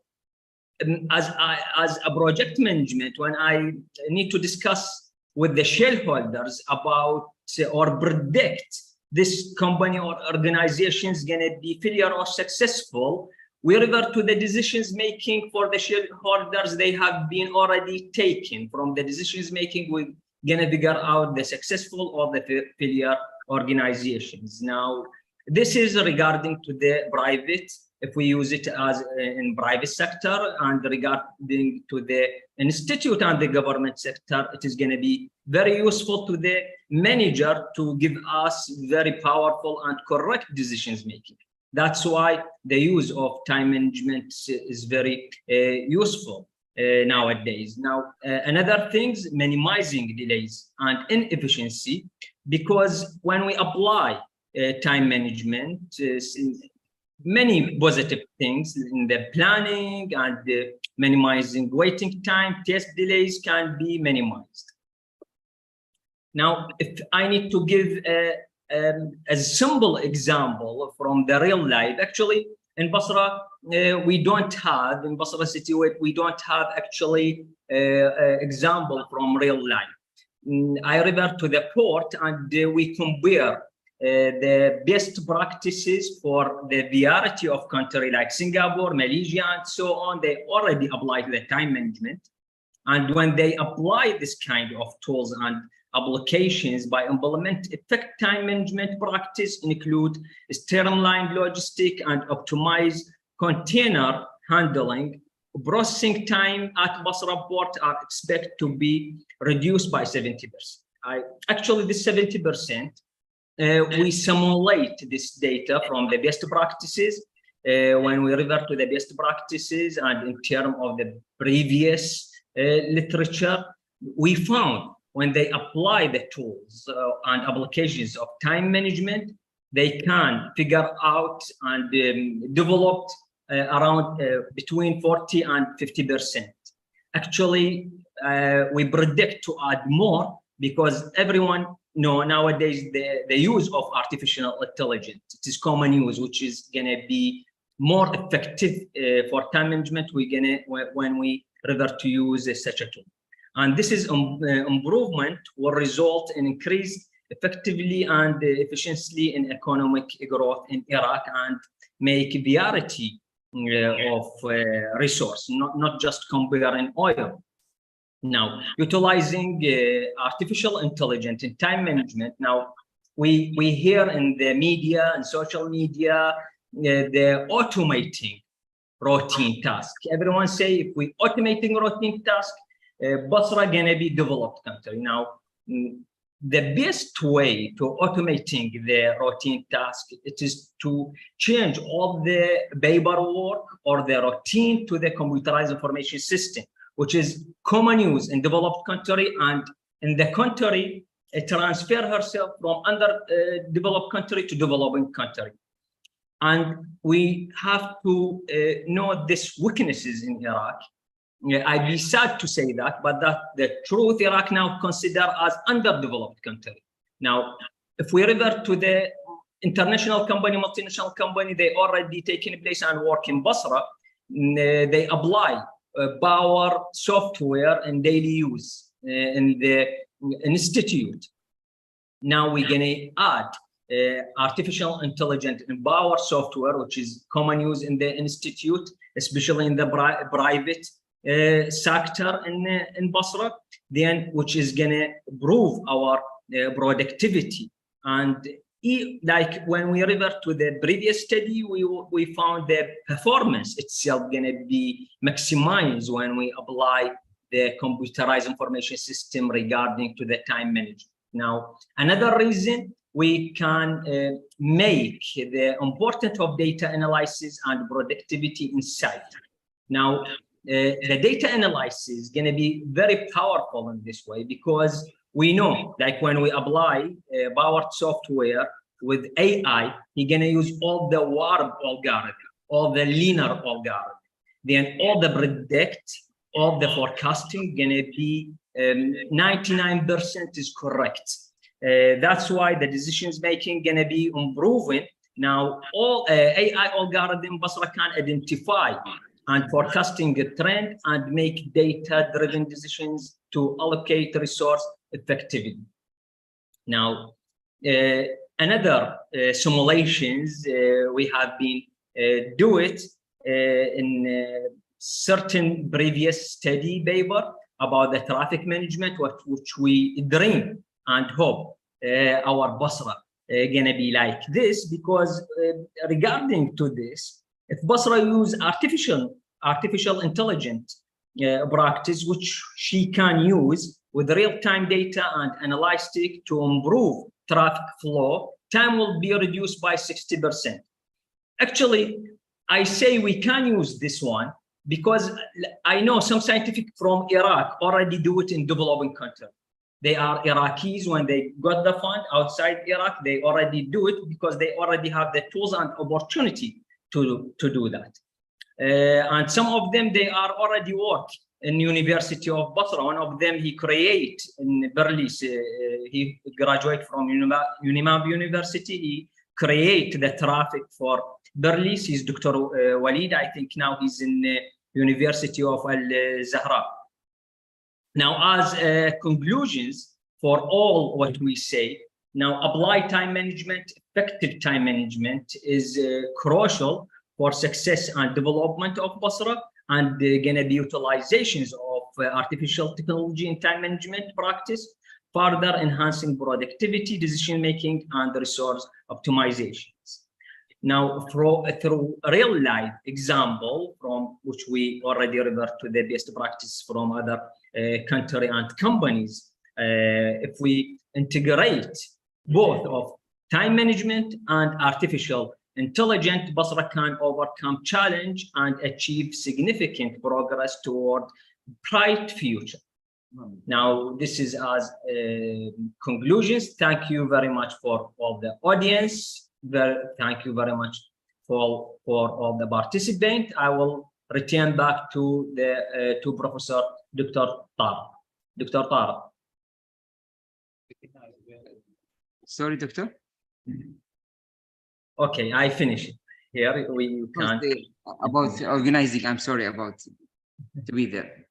as a project management, when I need to discuss with the shareholders about or predict this company or organization is going to be failure or successful, we revert to the decisions making for the shareholders. They have been already taken. From the decisions making, we're going to figure out the successful or the failure organizations. Now, this is regarding to the private, if we use it as in private sector, and regarding to the institute and the government sector, it is going to be very useful to the manager to give us very powerful and correct decisions making. That's why the use of time management is very useful nowadays. Now, another thing is minimizing delays and inefficiency, because when we apply time management, many positive things in the planning and minimizing waiting time, test delays can be minimized. Now, if I need to give a simple example from the real life, actually in Basra, we don't have, in Basra city, we don't have actually example from real life. I revert to the port and we compare the best practices for the variety of country like Singapore, Malaysia, and so on. They already apply the time management. And when they apply this kind of tools and applications by implement effective time management practice include streamlined logistic and optimize container handling, processing time at Basra port are expected to be reduced by 70%. Actually, this 70%, we simulate this data from the best practices. When we revert to the best practices and in terms of the previous literature, we found when they apply the tools and applications of time management, they can figure out and develop around between 40 and 50%. Actually, we predict to add more because everyone know nowadays the use of artificial intelligence. It is common use, which is going to be more effective for time management. We're going to when we revert to use such a tool. And this is improvement will result in increased effectively and efficiently in economic growth in Iraq and make variety of resource, not just comparing oil. Now, utilizing artificial intelligence in time management. Now, we hear in the media and social media, the automating routine task. Everyone say if we automating routine task, Basra gonna be developed country. Now, the best way to automating the routine task, it is to change all the paperwork or the routine to the computerized information system, which is common use in developed country, and in the country, transfer herself from underdeveloped country to developing country. And we have to know these weaknesses in Iraq. I'd be sad to say that, but that the truth Iraq now consider as underdeveloped country. Now, if we revert to the international company, multinational company, they already taken place and work in Basra, they apply power software in daily use in the institute. Now we're going to add artificial intelligence and power software, which is common use in the institute, especially in the private sector in Basra, then which is going to improve our productivity. And like when we revert to the previous study, we found the performance itself going to be maximized when we apply the computerized information system regarding to the time management. Now, another reason we can make the importance of data analysis and productivity insight. Now, the data analysis is going to be very powerful in this way, because we know, like when we apply powered software with AI, you're going to use all the warp algorithm, all the linear algorithm, then all the predict, all the forecasting going to be 99% is correct. That's why the decisions making gonna be improving. Now, all AI algorithm Basra can identify and forecasting a trend and make data-driven decisions to allocate resource effectively. Now, another simulations we have been do it in certain previous study paper about the traffic management, which we dream and hope our Basra gonna be like this, because regarding to this, if Basra use artificial intelligence practice, which she can use with real-time data and analytic to improve traffic flow, time will be reduced by 60%. Actually, I say we can use this one because I know some scientific from Iraq already do it in developing countries. They are Iraqis. When they got the fund outside Iraq, they already do it because they already have the tools and opportunity to do that. And some of them, they are already work in University of Basra. One of them, he create in Berlin. He graduated from Unimab University. He create the traffic for Berlin. He's Dr. Walid. I think now he's in University of Al-Zahra. Now, as conclusions for all what we say, now applied time management, effective time management is crucial for success and development of Basra, and gonna be utilizations of artificial technology in time management practice, further enhancing productivity, decision making, and resource optimizations. Now, through a real life example from which we already revert to the best practice from other country and companies, if we integrate both of time management and artificial intelligence, Basra can overcome challenge and achieve significant progress toward bright future. Now, this is as conclusions. Thank you very much for all the audience. Thank you very much for all the participants. I will return back to the to Professor Dr. Tariq. Dr. Tariq. Sorry, doctor. Okay, I finish it. Here we can. About organizing, I'm sorry about to be there.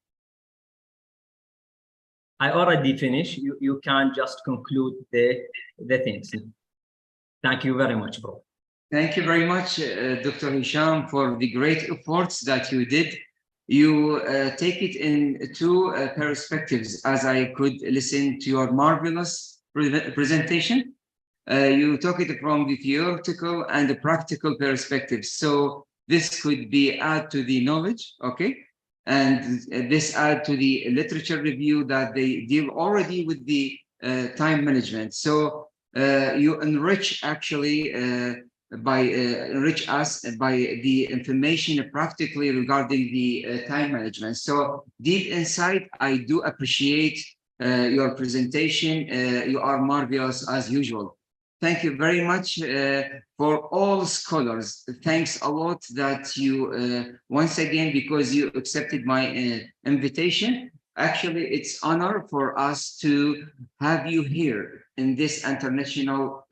I already finished. You can just conclude the things. Thank you very much, bro. Thank you very much, Dr. Hisham, for the great efforts that you did. You take it in two perspectives, as I could listen to your marvelous presentation. You took it from the theoretical and the practical perspective. So this could be add to the knowledge, okay? And this add to the literature review that they deal already with the time management. So you enrich actually enrich us by the information practically regarding the time management. So deep inside, I do appreciate your presentation. You are marvelous as usual. Thank you very much for all scholars. Thanks a lot that you, once again, because you accepted my invitation. Actually, it's honor for us to have you here in this international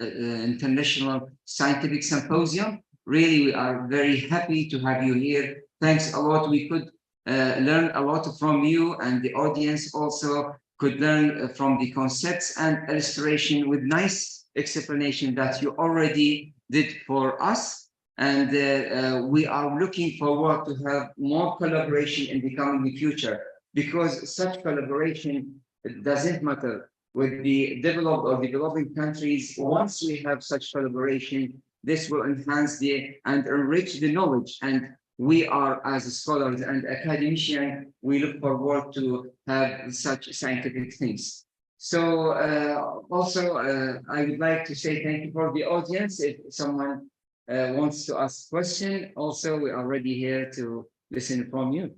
scientific symposium. Really, we are very happy to have you here. Thanks a lot. We could learn a lot from you, and the audience also could learn from the concepts and illustration with nice explanation that you already did for us. And we are looking forward to have more collaboration in the coming future, because such collaboration doesn't matter with the developed or developing countries. Once we have such collaboration, this will enhance and enrich the knowledge. And we are, as scholars and academicians, we look forward to have such scientific things. So also, I would like to say thank you for the audience. If someone wants to ask a question, also, we are ready here to listen from you.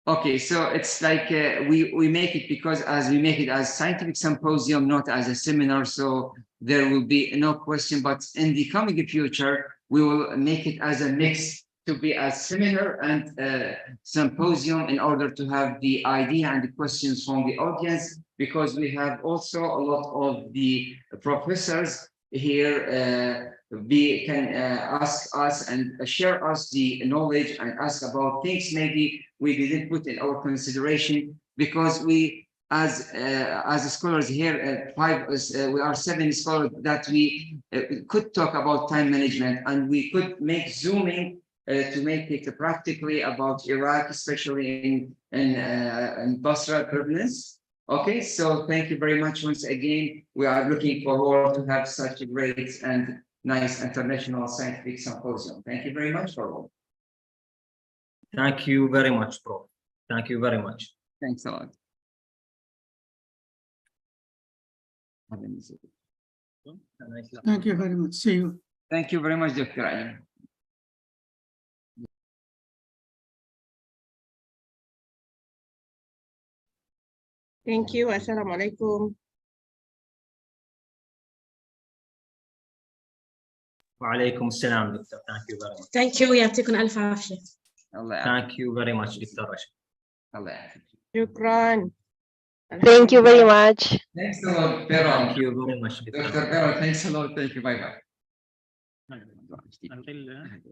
Okay, so it's like we make it because we make it as scientific symposium, not as a seminar. So there will be no question, but in the coming future, we will make it as a mix to be a seminar and symposium in order to have the idea and the questions from the audience, because we have also a lot of the professors here can ask us and share us the knowledge and ask about things maybe we didn't put in our consideration, because we as scholars here we are 7 scholars that we could talk about time management, and we could make zooming to make it practically about Iraq, especially in Basra province. Okay, so thank you very much once again. We are looking forward to have such a great and nice international scientific symposium. Thank you very much for all. Thank you very much, Prof. Thank you very much. Thanks a lot. Thank you very much. See you. Thank you very much, Dr. Ali. Thank you. Assalamualaikum. وعليكم السلام دكتور. Thank you very much. Thank you. يعطيكم ألف عافية. الله يعافيك. Thank you very much, Dr. Rashid. الله يعافيك. Shukran. Thank you very much. Thanks a lot, Pero. Thank you very much, Dr. Dr. Pero, thanks a lot. Thank you. Bye bye. until